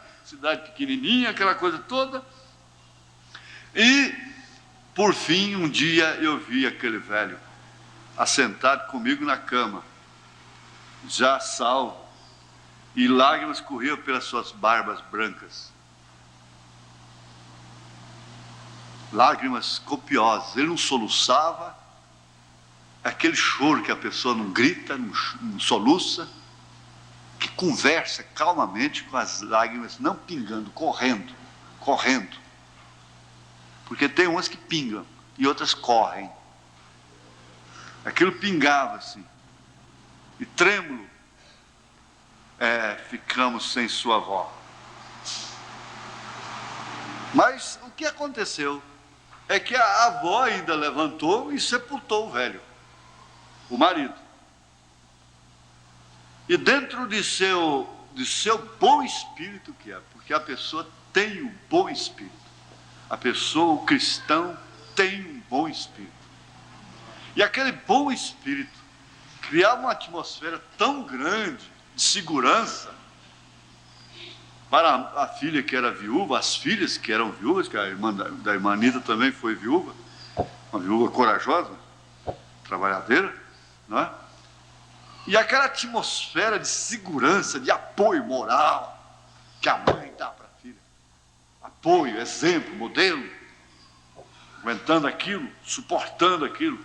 pequenininha, aquela coisa toda. E, por fim, um dia eu vi aquele velho assentado comigo na cama, já salvo, e lágrimas corriam pelas suas barbas brancas. Lágrimas copiosas, ele não soluçava, aquele choro que a pessoa não grita, não soluça, que conversa calmamente com as lágrimas não pingando, correndo. Porque tem umas que pingam e outras correm. Aquilo pingava assim. E trêmulo, ficamos sem sua avó. Mas o que aconteceu é que a avó ainda levantou e sepultou o velho, o marido. E dentro de seu bom espírito que é, porque a pessoa tem um bom espírito, a pessoa, o cristão, tem um bom espírito. E aquele bom espírito criava uma atmosfera tão grande de segurança para a filha que era viúva, as filhas que eram viúvas, que a irmã da irmã Anita também foi viúva, uma viúva corajosa, trabalhadeira, não é? E aquela atmosfera de segurança, de apoio moral que a mãe dá para a filha. Apoio, exemplo, modelo, aguentando aquilo, suportando aquilo.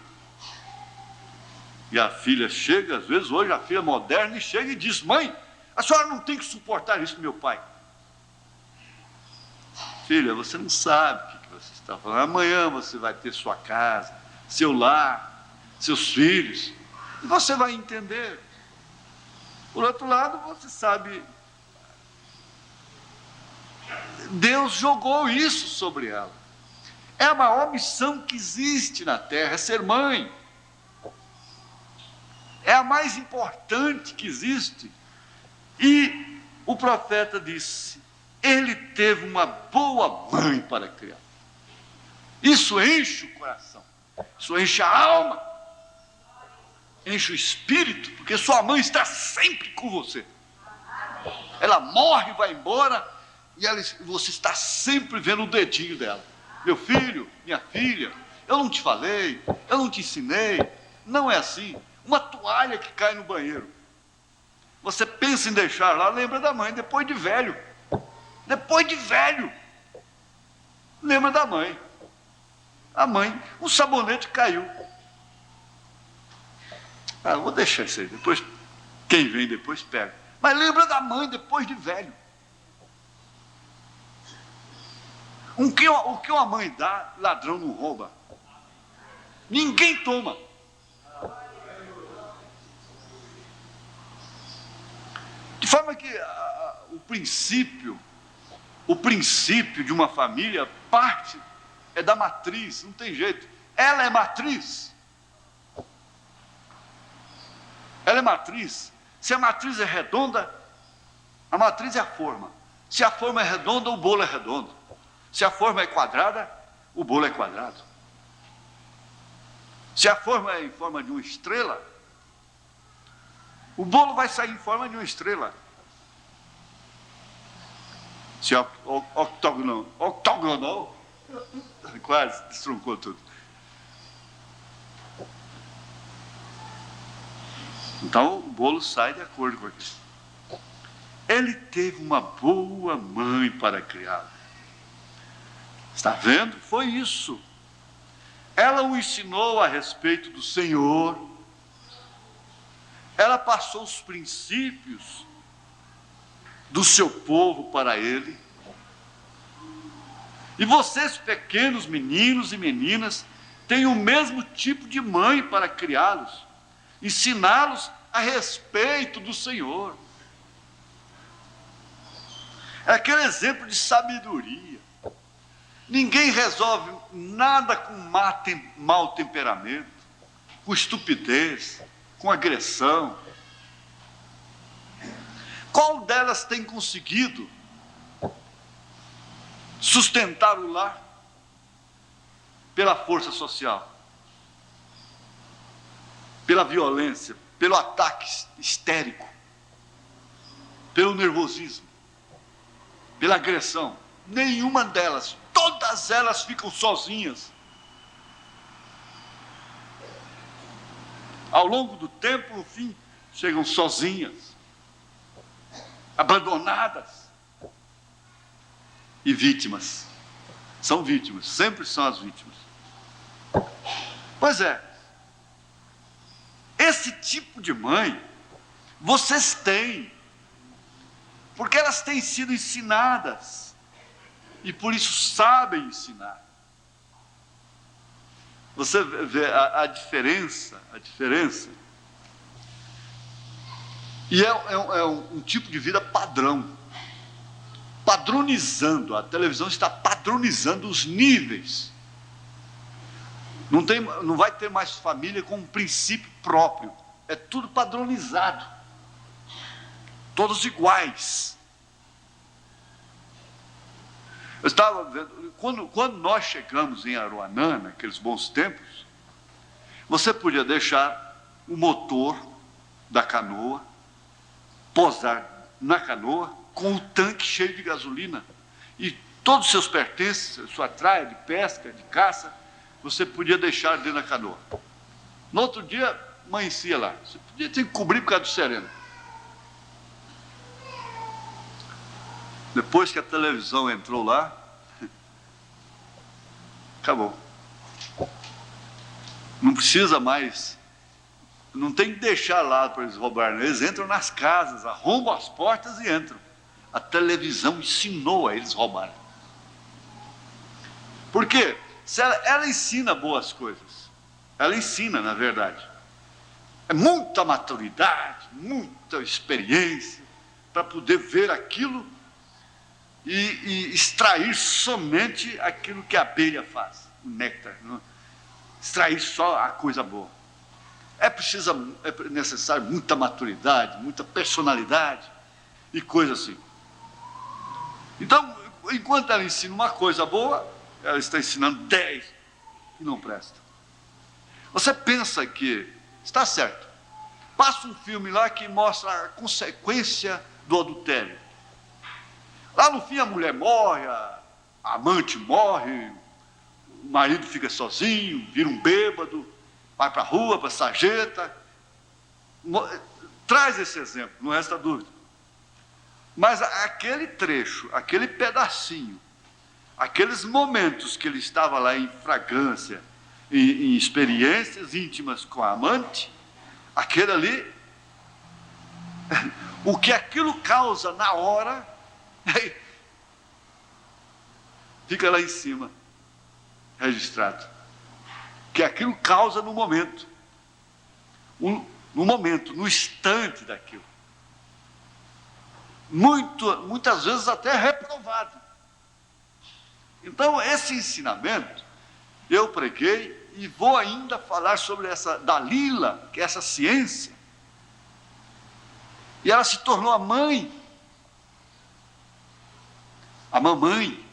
E a filha chega, às vezes hoje a filha moderna, e chega e diz, mãe, a senhora não tem que suportar isso, meu pai. Filha, você não sabe o que você está falando. Amanhã você vai ter sua casa, seu lar, seus filhos, e você vai entender. Por outro lado, você sabe, Deus jogou isso sobre ela. É a maior missão que existe na terra, é ser mãe. É a mais importante que existe. E o profeta disse, ele teve uma boa mãe para criar. Isso enche o coração, isso enche a alma. enche o espírito, porque sua mãe está sempre com você. Ela morre, vai embora, e você está sempre vendo o dedinho dela. Meu filho, minha filha, eu não te falei, eu não te ensinei. Não é assim. Uma toalha que cai no banheiro, você pensa em deixar lá, lembra da mãe, depois de velho. Depois de velho, lembra da mãe. A mãe, o sabonete caiu. Vou deixar isso aí, depois, quem vem depois pega. Mas lembra da mãe depois de velho. O que uma mãe dá, ladrão não rouba. Ninguém toma. De forma que o princípio de uma família parte é da matriz, não tem jeito. Ela é matriz. Ela é matriz. Se a matriz é redonda, a matriz é a forma. Se a forma é redonda, o bolo é redondo. Se a forma é quadrada, o bolo é quadrado. Se a forma é em forma de uma estrela, o bolo vai sair em forma de uma estrela. Se é octogonal, quase destruncou tudo. Então o bolo sai de acordo com aquilo. Ele teve uma boa mãe para criá-lo. Está vendo? Foi isso. Ela o ensinou a respeito do Senhor. Ela passou os princípios do seu povo para ele. E vocês, pequenos meninos e meninas, têm o mesmo tipo de mãe para criá-los, ensiná-los a respeito do Senhor. É aquele exemplo de sabedoria. Ninguém resolve nada com mau temperamento, com estupidez, com agressão. Qual delas tem conseguido sustentar o lar pela força social, pela violência, pelo ataque histérico, pelo nervosismo, pela agressão? Nenhuma delas. Todas elas ficam sozinhas. Ao longo do tempo, no fim, chegam sozinhas, abandonadas e vítimas. São vítimas, sempre são as vítimas. Pois é, esse tipo de mãe vocês têm, porque elas têm sido ensinadas e por isso sabem ensinar. Você vê a diferença. E é um tipo de vida padrão. Padronizando, a televisão está padronizando os níveis. Não vai ter mais família com um princípio próprio. É tudo padronizado. Todos iguais. Eu estava vendo, quando nós chegamos em Aruanã, naqueles bons tempos, você podia deixar o motor da canoa, posar na canoa, com o tanque cheio de gasolina, e todos os seus pertences, sua traia de pesca, de caça, você podia deixar dentro da canoa. No outro dia, amanhecia lá. Você podia ter que cobrir por causa do sereno. Depois que a televisão entrou lá, acabou. Não precisa mais, não tem que deixar lá para eles roubarem. Eles entram nas casas, arrombam as portas e entram. A televisão ensinou a eles roubarem. Por quê? Ela ensina boas coisas. Ela ensina, na verdade. É muita maturidade, muita experiência para poder ver aquilo e extrair somente aquilo que a abelha faz, o néctar, não? Extrair só a coisa boa. É necessário muita maturidade, muita personalidade e coisa assim. Então, enquanto ela ensina uma coisa boa, ela está ensinando 10 que não presta. Você pensa que está certo, passa um filme lá que mostra a consequência do adultério. Lá no fim a mulher morre, a amante morre, o marido fica sozinho, vira um bêbado, vai para a rua, para a sarjeta. Traz esse exemplo, não resta dúvida. Mas aquele trecho, aquele pedacinho, aqueles momentos que ele estava lá em fragrância, em experiências íntimas com a amante, aquele ali, o que aquilo causa na hora, fica lá em cima, registrado. O que aquilo causa no momento, no instante daquilo. Muitas vezes até reprovado. Então, esse ensinamento, eu preguei e vou ainda falar sobre essa Dalila, que é essa ciência. E ela se tornou a mãe, a mamãe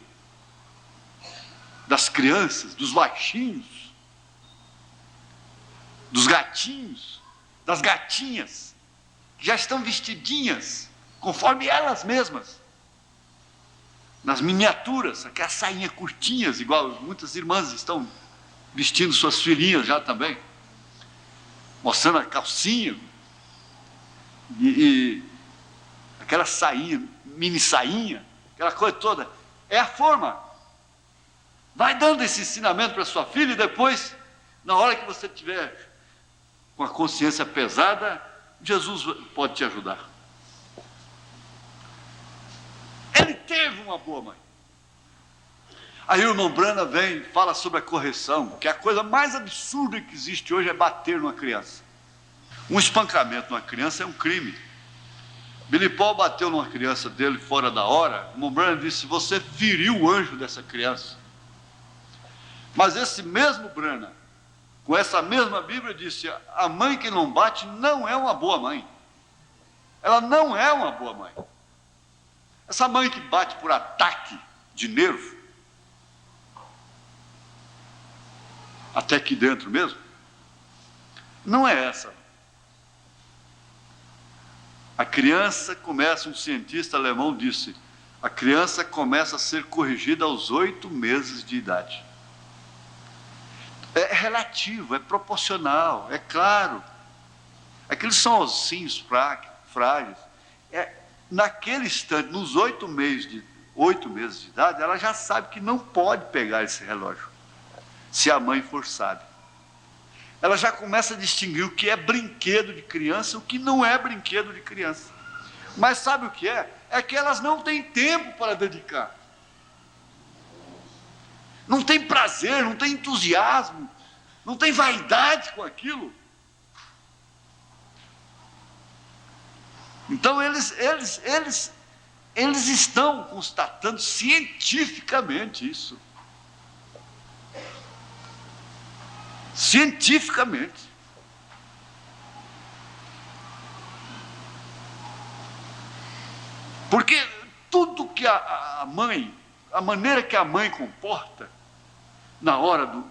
das crianças, dos baixinhos, dos gatinhos, das gatinhas, que já estão vestidinhas, conforme elas mesmas, nas miniaturas, aquelas sainhas curtinhas, igual muitas irmãs estão vestindo suas filhinhas já também, mostrando a calcinha, e aquela sainha, mini sainha, aquela coisa toda, é a forma. Vai dando esse ensinamento para sua filha e depois, na hora que você tiver com a consciência pesada, Jesus pode te ajudar. Ele teve uma boa mãe. Aí o irmão Brana vem e fala sobre a correção, que a coisa mais absurda que existe hoje é bater numa criança. Um espancamento numa criança é um crime. Billy Paul bateu numa criança dele fora da hora. O irmão Brana disse: você feriu o anjo dessa criança. Mas esse mesmo Brana, com essa mesma Bíblia, disse: a mãe que não bate não é uma boa mãe. Ela não é uma boa mãe. Essa mãe que bate por ataque de nervo, até aqui dentro mesmo, não é essa. A criança começa, um cientista alemão disse, a criança começa a ser corrigida aos 8 meses de idade. É relativo, é proporcional, é claro. Aqueles são ossinhos frágeis. Naquele instante, nos 8 meses de idade, ela já sabe que não pode pegar esse relógio, se a mãe for sábia. Ela já começa a distinguir o que é brinquedo de criança e o que não é brinquedo de criança. Mas sabe o que é? É que elas não têm tempo para dedicar. Não tem prazer, não tem entusiasmo, não tem vaidade com aquilo. Então eles estão constatando cientificamente isso. Cientificamente. Porque tudo que a mãe, a maneira que a mãe comporta na hora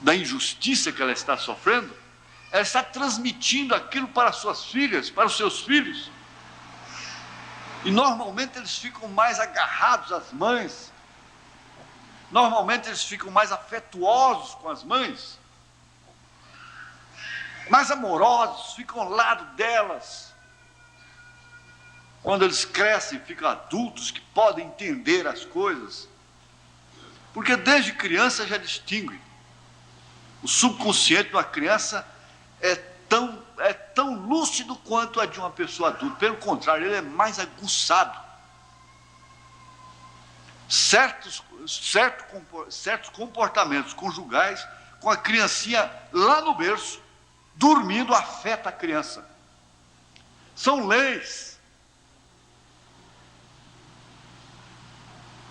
da injustiça que ela está sofrendo, ela está transmitindo aquilo para suas filhas, para os seus filhos. E normalmente eles ficam mais agarrados às mães. Normalmente eles ficam mais afetuosos com as mães, mais amorosos, ficam ao lado delas. Quando eles crescem, ficam adultos que podem entender as coisas, porque desde criança já distingue. O subconsciente de uma criança é tão lúcido quanto a de uma pessoa adulta. Pelo contrário, ele é mais aguçado. Certos comportamentos conjugais com a criancinha lá no berço, dormindo, afeta a criança. São leis.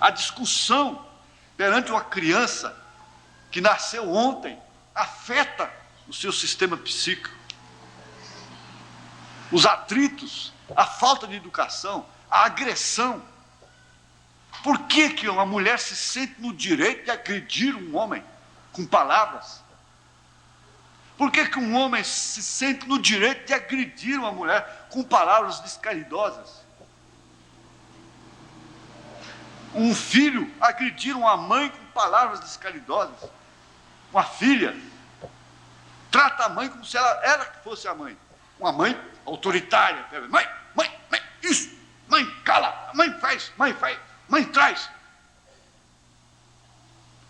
A discussão perante uma criança que nasceu ontem afeta o seu sistema psíquico. Os atritos, a falta de educação, a agressão. Por que uma mulher se sente no direito de agredir um homem com palavras? Por que que um homem se sente no direito de agredir uma mulher com palavras descaridosas? Um filho agredir uma mãe com palavras descaridosas? Uma filha trata a mãe como se ela que fosse a mãe. Uma mãe autoritária. Mãe, isso, mãe, cala, mãe faz, mãe traz.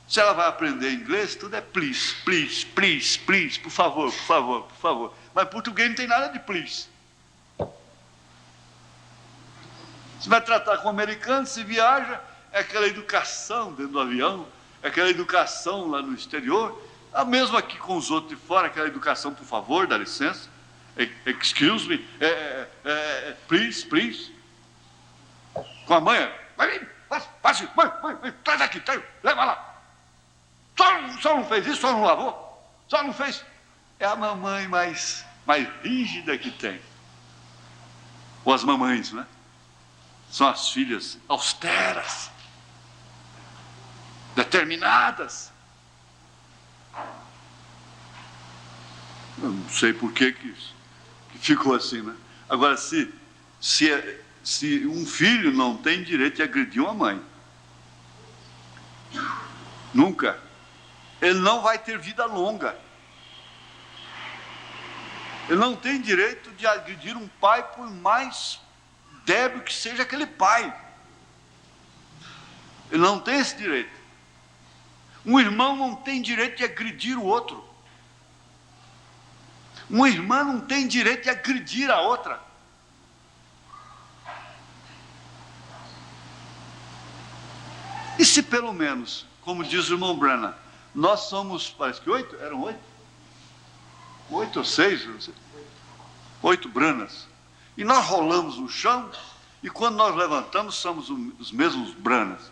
Se ela vai aprender inglês, tudo é please, please, please, please, por favor, por favor, por favor. Mas português não tem nada de please. Se vai tratar com americano, se viaja, é aquela educação dentro do avião, é aquela educação lá no exterior, a mesma aqui com os outros de fora, aquela educação, por favor, dá licença, excuse me, please, please. Com a mãe, vai, mãe, traz aqui, leva lá. Só não fez isso, só não lavou, só não fez. É a mamãe mais rígida que tem. Ou as mamães, né? São as filhas austeras, determinadas. Eu não sei por que ficou assim, né? Agora, se um filho não tem direito de agredir uma mãe, nunca, ele não vai ter vida longa. Ele não tem direito de agredir um pai, por mais débil que seja aquele pai. Ele não tem esse direito. Um irmão não tem direito de agredir o outro. Uma irmã não tem direito de agredir a outra. E se pelo menos, como diz o irmão Branham, nós somos, parece que 8? Eram 8? 8 ou 6? Não sei. 8 Branhams. E nós rolamos no chão, e quando nós levantamos, somos os mesmos Branhams.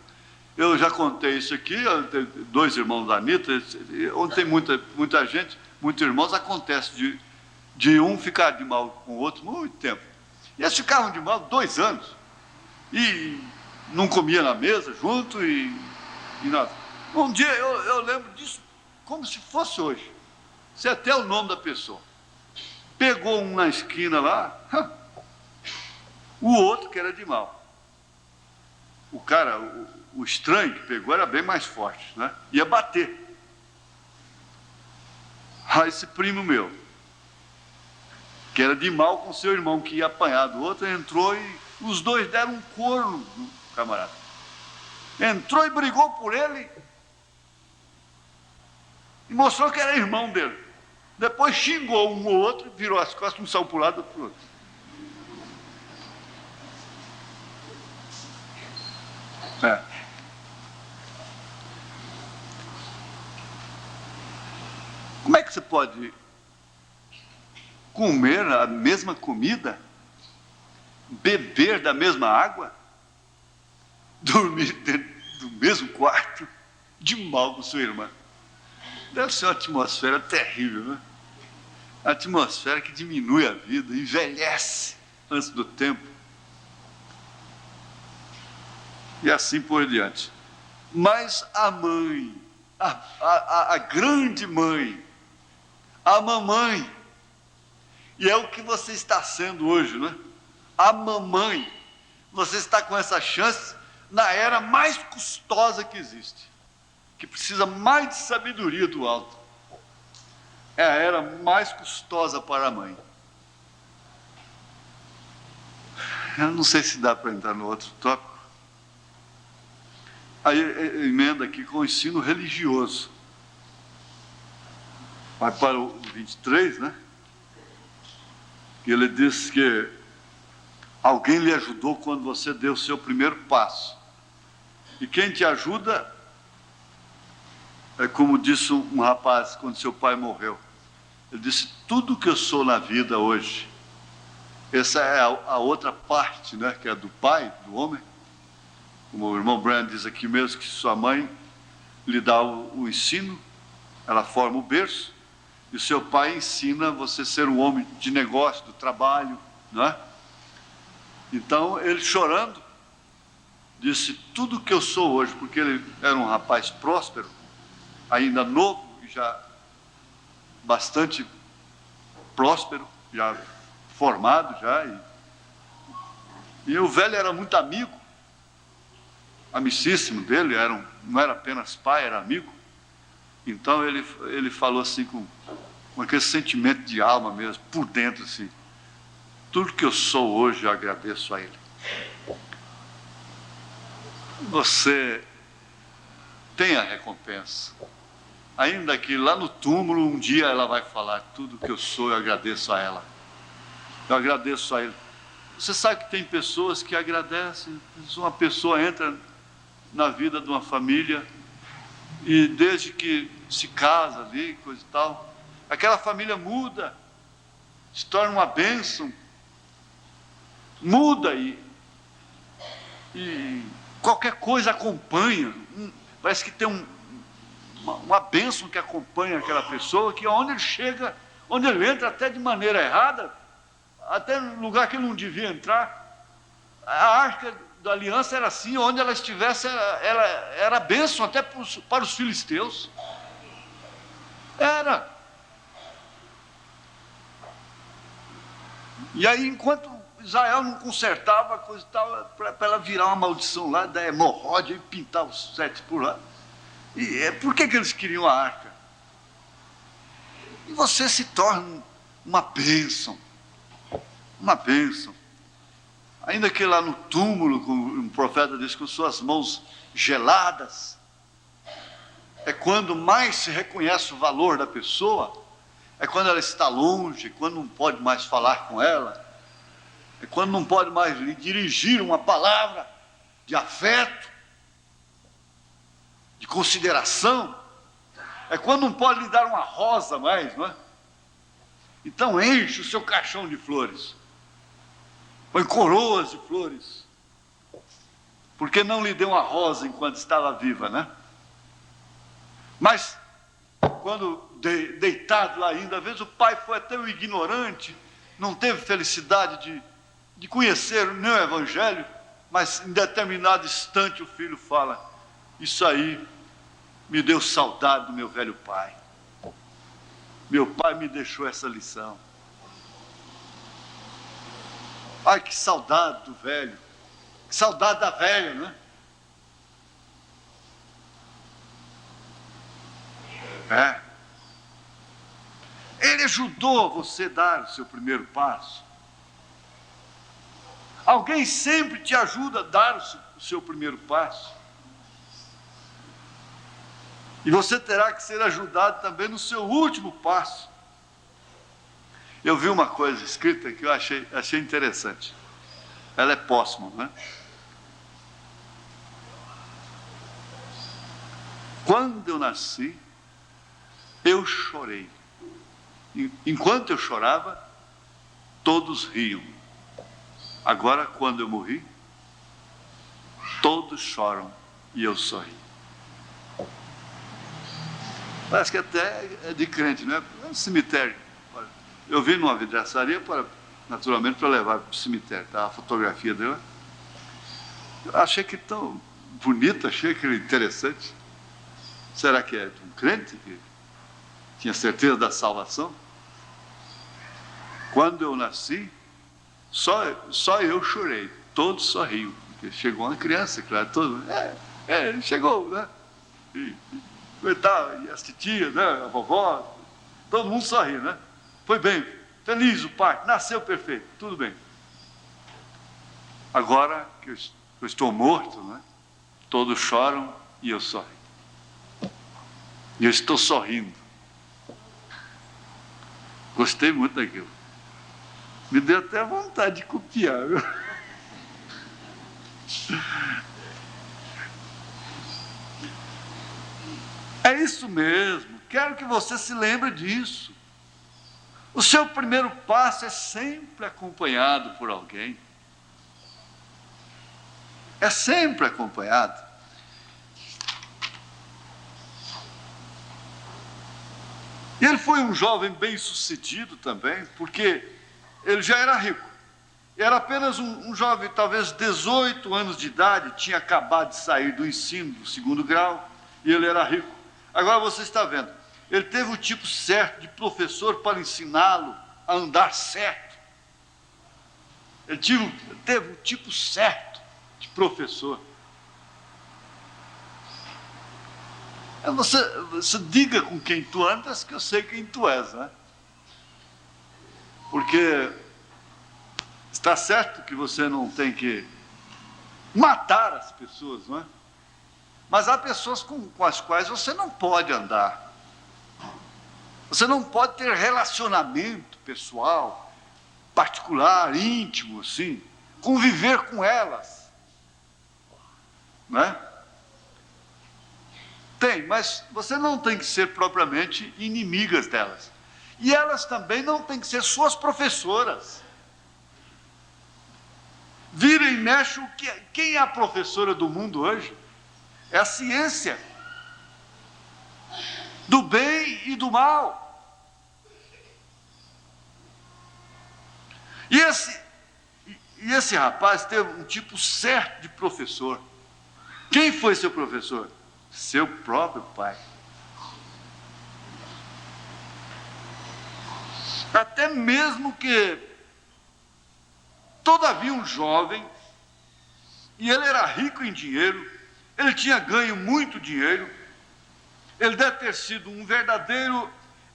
Eu já contei isso aqui, tenho 2 irmãos da Anitta, onde tem muita gente, muitos irmãos, acontece de um ficar de mal com o outro muito tempo. E eles ficavam de mal 2 anos. E não comia na mesa junto e nada. Um dia eu lembro disso como se fosse hoje. Sei até o nome da pessoa. Pegou um na esquina lá, o outro que era de mal. O cara, o estranho que pegou era bem mais forte, né? Ia bater. Aí esse primo meu, que era de mal com seu irmão, que ia apanhar do outro, entrou e os dois deram um corno no camarada. Entrou e brigou por ele e mostrou que era irmão dele. Depois xingou um ou outro, virou as costas, um saiu para o lado, outro para o outro. Como é que você pode comer a mesma comida, beber da mesma água, dormir dentro do mesmo quarto, de mal com sua irmã? Deve ser uma atmosfera terrível, né? A atmosfera que diminui a vida, envelhece antes do tempo. E assim por diante. Mas a mãe, a grande mãe, a mamãe, e é o que você está sendo hoje, né? A mamãe, você está com essa chance na era mais custosa que existe, que precisa mais de sabedoria do alto. É a era mais custosa para a mãe. Eu não sei se dá para entrar no outro tópico. Aí emenda aqui com o ensino religioso. Vai para o 23, né? Que ele diz que alguém lhe ajudou quando você deu o seu primeiro passo. E quem te ajuda é como disse um rapaz quando seu pai morreu. Ele disse, tudo que eu sou na vida hoje, essa é a outra parte, né? Que é do pai, do homem. Como o irmão Branham diz aqui mesmo, que sua mãe lhe dá o ensino, ela forma o berço, e o seu pai ensina você a ser um homem de negócio, do trabalho, não é? Então, ele chorando, disse, tudo que eu sou hoje, porque ele era um rapaz próspero, ainda novo, e já bastante próspero, já formado já, e o velho era muito amigo, amicíssimo dele, não era apenas pai, era amigo. Então ele falou assim com aquele sentimento de alma mesmo, por dentro assim: tudo que eu sou hoje eu agradeço a ele. Você tem a recompensa, ainda que lá no túmulo um dia ela vai falar: tudo que eu sou eu agradeço a ela, eu agradeço a ele. Você sabe que tem pessoas que agradecem. Uma pessoa entra na vida de uma família e desde que se casa ali, coisa e tal, aquela família muda, se torna uma bênção, muda e qualquer coisa acompanha. Parece que tem uma bênção que acompanha aquela pessoa, que onde ele chega, onde ele entra até de maneira errada, até no lugar que ele não devia entrar. A arca da aliança era assim, onde ela estivesse, ela era bênção até para os filisteus. Era. E aí, enquanto Israel não consertava a coisa e tal, para ela virar uma maldição lá da hemorroide e pintar os 7 por lá. E por que eles queriam a arca? E você se torna uma bênção. Uma bênção. Ainda que lá no túmulo, como o profeta diz, com suas mãos geladas, é quando mais se reconhece o valor da pessoa, é quando ela está longe, quando não pode mais falar com ela, é quando não pode mais lhe dirigir uma palavra de afeto, de consideração, é quando não pode lhe dar uma rosa mais, não é? Então enche o seu caixão de flores, põe coroas de flores, porque não lhe deu uma rosa enquanto estava viva, né? Mas quando deitado lá ainda, às vezes o pai foi até um ignorante, não teve felicidade de conhecer nem o evangelho, mas em determinado instante o filho fala: isso aí me deu saudade do meu velho pai. Meu pai me deixou essa lição. Ai, que saudade do velho, que saudade da velha, né? Ele ajudou você a dar o seu primeiro passo. Alguém sempre te ajuda a dar o seu primeiro passo. E você terá que ser ajudado também no seu último passo. Eu vi uma coisa escrita que eu achei interessante. Ela é póstuma, né? Quando eu nasci, eu chorei. Enquanto eu chorava, todos riam. Agora, quando eu morri, todos choram e eu sorri. Parece que até é de crente, não é? É um cemitério. Eu vim numa vidraçaria, naturalmente, para levar para o cemitério. Tá? A fotografia dela. Eu achei que tão bonito, achei que interessante. Será que é de um crente que tinha certeza da salvação? Quando eu nasci, só eu chorei, todos sorriam, porque chegou uma criança, claro, todo chegou, né? E as titias, né? A vovó, todo mundo sorriu, né? Foi bem, feliz o parto, nasceu perfeito, tudo bem. Agora que eu estou morto, né? Todos choram e eu sorrio. E eu estou sorrindo. Gostei muito daquilo. Me deu até vontade de copiar, viu? É isso mesmo. Quero que você se lembre disso. O seu primeiro passo é sempre acompanhado por alguém. É sempre acompanhado. E ele foi um jovem bem-sucedido também, porque ele já era rico. Era apenas um jovem, talvez 18 anos de idade, tinha acabado de sair do ensino do 2º grau, e ele era rico. Agora você está vendo, ele teve o tipo certo de professor para ensiná-lo a andar certo. Ele teve o tipo certo de professor. Você diga com quem tu andas, que eu sei quem tu és, né? Porque está certo que você não tem que matar as pessoas, não é? Mas há pessoas com as quais você não pode andar. Você não pode ter relacionamento pessoal, particular, íntimo, assim, conviver com elas, né? Tem, mas você não tem que ser propriamente inimigas delas. E elas também não têm que ser suas professoras. Vira e mexe, quem é a professora do mundo hoje? É a ciência. Do bem e do mal. E esse rapaz teve um tipo certo de professor. Quem foi seu professor? Seu próprio pai. Até mesmo que, todavia, um jovem, e ele era rico em dinheiro, ele tinha ganho muito dinheiro, ele deve ter sido um verdadeiro,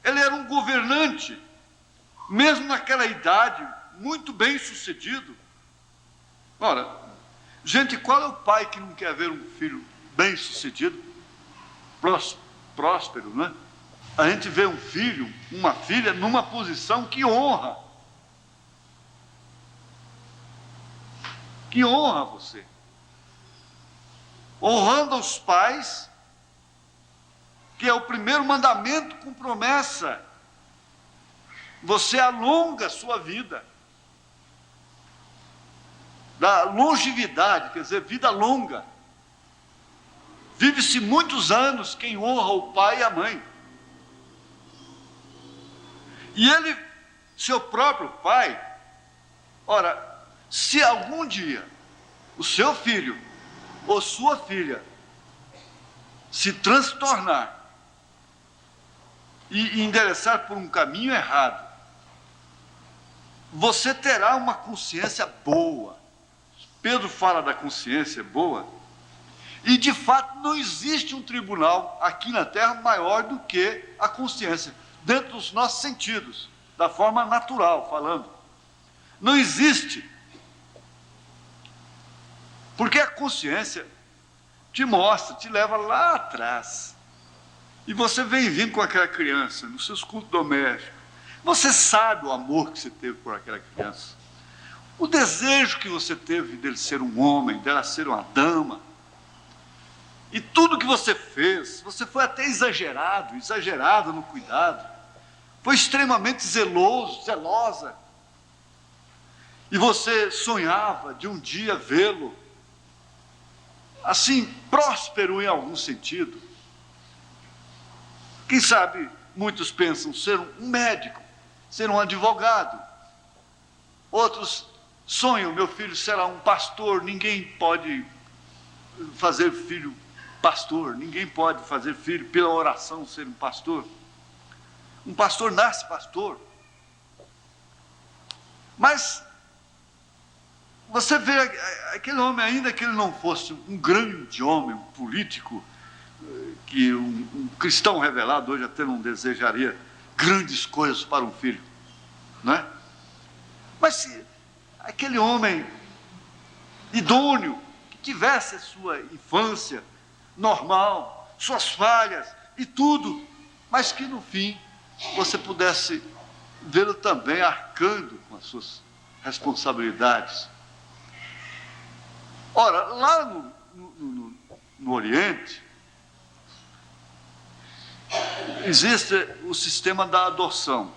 ele era um governante, mesmo naquela idade, muito bem sucedido. Ora, gente, qual é o pai que não quer ver um filho bem sucedido, próspero, né? A gente vê um filho, uma filha, numa posição que honra você. Honrando os pais, que é o primeiro mandamento com promessa. Você alonga a sua vida. Da longevidade, quer dizer, vida longa. Vive-se muitos anos quem honra o pai e a mãe. E ele, seu próprio pai, ora, se algum dia o seu filho ou sua filha se transtornar e endereçar por um caminho errado, você terá uma consciência boa. Pedro fala da consciência boa, e de fato não existe um tribunal aqui na Terra maior do que a consciência, dentro dos nossos sentidos, da forma natural falando. Não existe. Porque a consciência te mostra, te leva lá atrás. E você vem vindo com aquela criança, nos seus cultos domésticos. Você sabe o amor que você teve por aquela criança. O desejo que você teve dele ser um homem, dela ser uma dama. E tudo que você fez, você foi até exagerado no cuidado. Foi extremamente zelosa. E você sonhava de um dia vê-lo assim, próspero em algum sentido. Quem sabe, muitos pensam ser um médico, ser um advogado. Outros sonham, meu filho será um pastor. Ninguém pode fazer filho pastor, ninguém pode fazer filho pela oração ser um pastor. Um pastor nasce pastor. Mas você vê aquele homem, ainda que ele não fosse um grande homem, um político, que um cristão revelado hoje até não desejaria grandes coisas para um filho, não é? Mas se aquele homem idôneo, que tivesse a sua infância normal, suas falhas e tudo, mas que no fim você pudesse vê-lo também arcando com as suas responsabilidades. Ora, lá no Oriente, existe o sistema da adoção.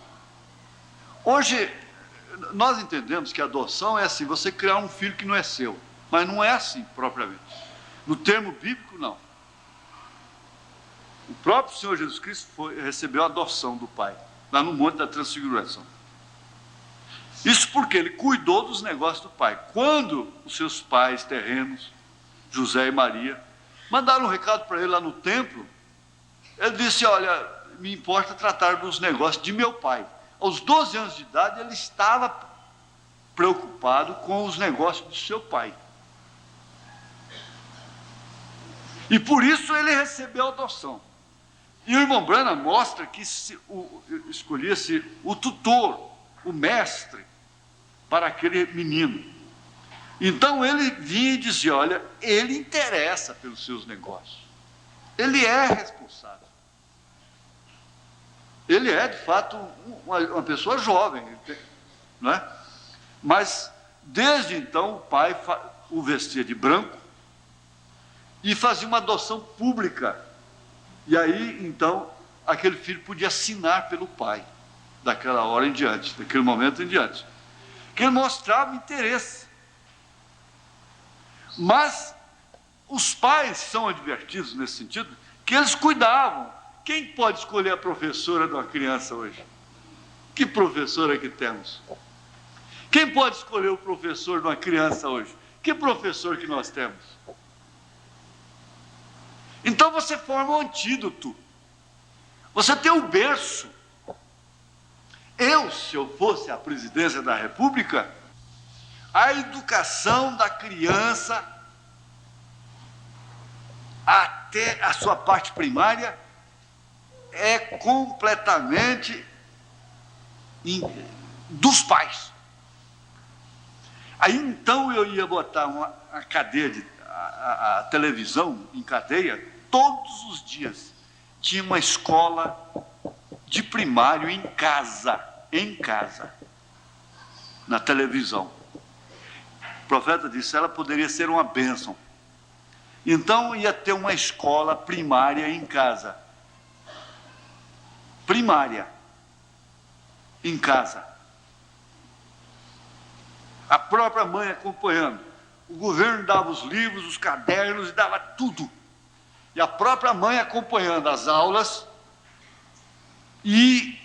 Hoje, nós entendemos que a adoção é assim, você criar um filho que não é seu, mas não é assim propriamente. No termo bíblico, não. O próprio Senhor Jesus Cristo recebeu a adoção do Pai, lá no Monte da Transfiguração. Isso porque ele cuidou dos negócios do Pai. Quando os seus pais terrenos, José e Maria, mandaram um recado para ele lá no templo, ele disse, olha, me importa tratar dos negócios de meu pai. Aos 12 anos de idade, ele estava preocupado com os negócios de seu pai. E por isso ele recebeu a adoção. E o irmão Branham mostra que escolhia-se o tutor, o mestre, para aquele menino. Então ele vinha e dizia, olha, ele interessa pelos seus negócios. Ele é responsável. Ele é, de fato, uma pessoa jovem, não é? Mas, desde então, o pai o vestia de branco e fazia uma adoção pública. E aí, então, aquele filho podia assinar pelo pai, daquela hora em diante, daquele momento em diante. Que ele mostrava interesse. Mas os pais são advertidos nesse sentido, que eles cuidavam. Quem pode escolher a professora de uma criança hoje? Que professora que temos? Quem pode escolher o professor de uma criança hoje? Que professor que nós temos? Então você forma um antídoto. Você tem um berço. Se eu fosse a presidência da República, a educação da criança até a sua parte primária é completamente dos pais. Aí então eu ia botar a cadeia, a televisão em cadeia, todos os dias. Tinha uma escola de primário em casa, na televisão. O profeta disse, ela poderia ser uma bênção. Então ia ter uma escola primária em casa. Primária, em casa. A própria mãe acompanhando. O governo dava os livros, os cadernos e dava tudo. E a própria mãe acompanhando as aulas. E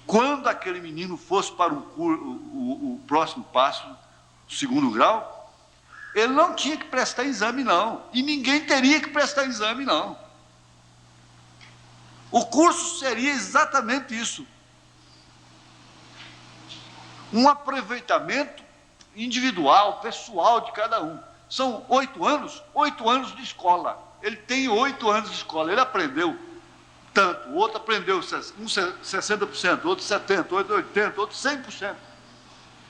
quando aquele menino fosse para o próximo passo, o segundo grau, ele não tinha que prestar exame, não. E ninguém teria que prestar exame, não. O curso seria exatamente isso. Um aproveitamento individual, pessoal de cada um. São 8 anos de escola. Ele tem 8 anos de escola, ele aprendeu tanto. O outro aprendeu, um 60%, outro 70%, outro 80%, outro 100%.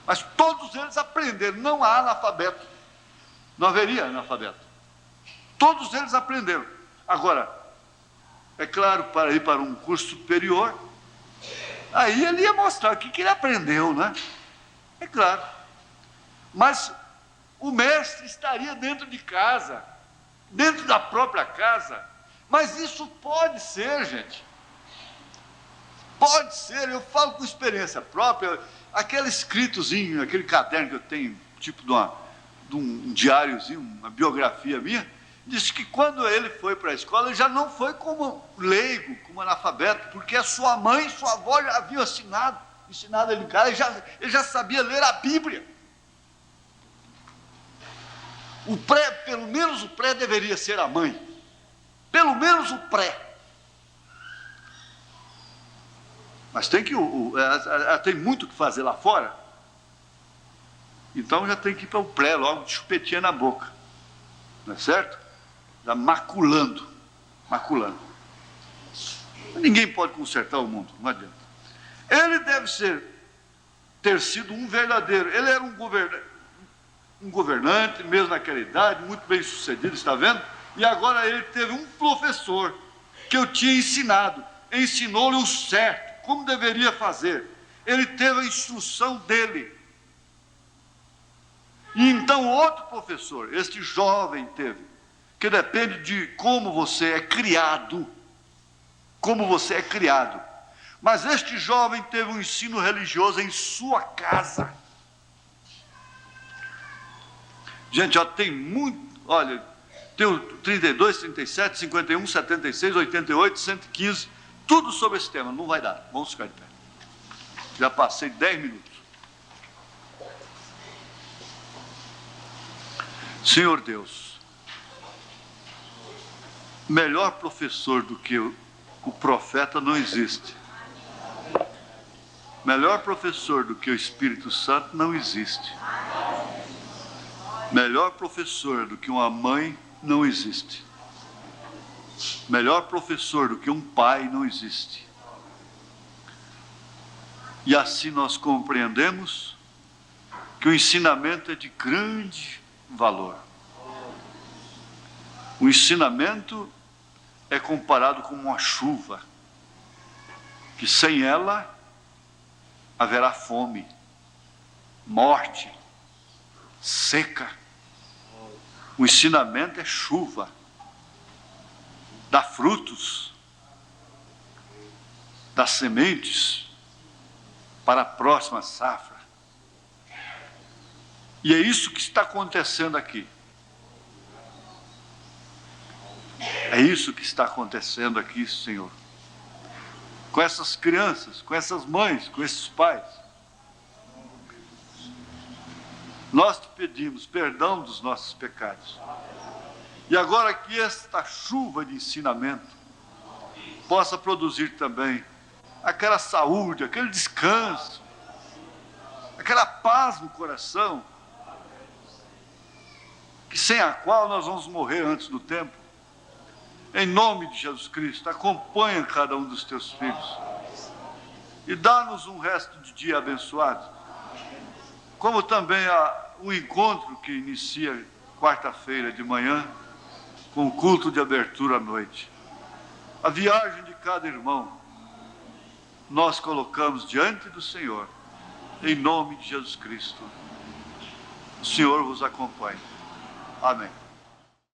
Mas todos eles aprenderam, não há analfabeto. Não haveria analfabeto. Todos eles aprenderam. Agora, é claro, para ir para um curso superior, aí ele ia mostrar o que ele aprendeu, né? É claro. Mas o mestre estaria dentro de casa, dentro da própria casa. Mas isso pode ser, gente. Pode ser, eu falo com experiência própria. Aquele escritozinho, aquele caderno que eu tenho, tipo de um diáriozinho, uma biografia minha, diz que quando ele foi para a escola, ele já não foi como leigo, como analfabeto, porque a sua mãe e sua avó já haviam ensinado ele em casa, ele já sabia ler a Bíblia. Pelo menos o pré deveria ser a mãe. Pelo menos o pré. Mas tem que ela tem muito o que fazer lá fora. Então já tem que ir para o pré logo, de chupetinha na boca. Não é certo? Já maculando. Ninguém pode consertar o mundo, não adianta. Ele deve ter sido um verdadeiro. Ele era um governante, mesmo naquela idade, muito bem sucedido, está vendo? E agora ele teve um professor que eu tinha ensinado. Ensinou-lhe o certo, como deveria fazer. Ele teve a instrução dele. E então outro professor, este jovem teve, que depende de como você é criado. Como você é criado. Mas este jovem teve um ensino religioso em sua casa. Gente, ó, tem muito, olha, tem o 32, 37, 51, 76, 88, 115, tudo sobre esse tema. Não vai dar, vamos ficar de pé. Já passei 10 minutos. Senhor Deus, melhor professor do que o profeta não existe. Melhor professor do que o Espírito Santo não existe. Melhor professor do que uma mãe não existe. Melhor professor do que um pai não existe. E assim nós compreendemos que o ensinamento é de grande valor. O ensinamento é comparado com uma chuva, que sem ela haverá fome, morte, seca. O ensinamento é chuva, dá frutos, dá sementes para a próxima safra. E é isso que está acontecendo aqui. É isso que está acontecendo aqui, Senhor. Com essas crianças, com essas mães, com esses pais. Nós te pedimos perdão dos nossos pecados. E agora que esta chuva de ensinamento possa produzir também aquela saúde, aquele descanso, aquela paz no coração, que sem a qual nós vamos morrer antes do tempo. Em nome de Jesus Cristo, acompanha cada um dos teus filhos e dá-nos um resto de dia abençoado, como também o encontro que inicia quarta-feira de manhã, com o culto de abertura à noite. A viagem de cada irmão, nós colocamos diante do Senhor, em nome de Jesus Cristo. O Senhor vos acompanhe. Amém.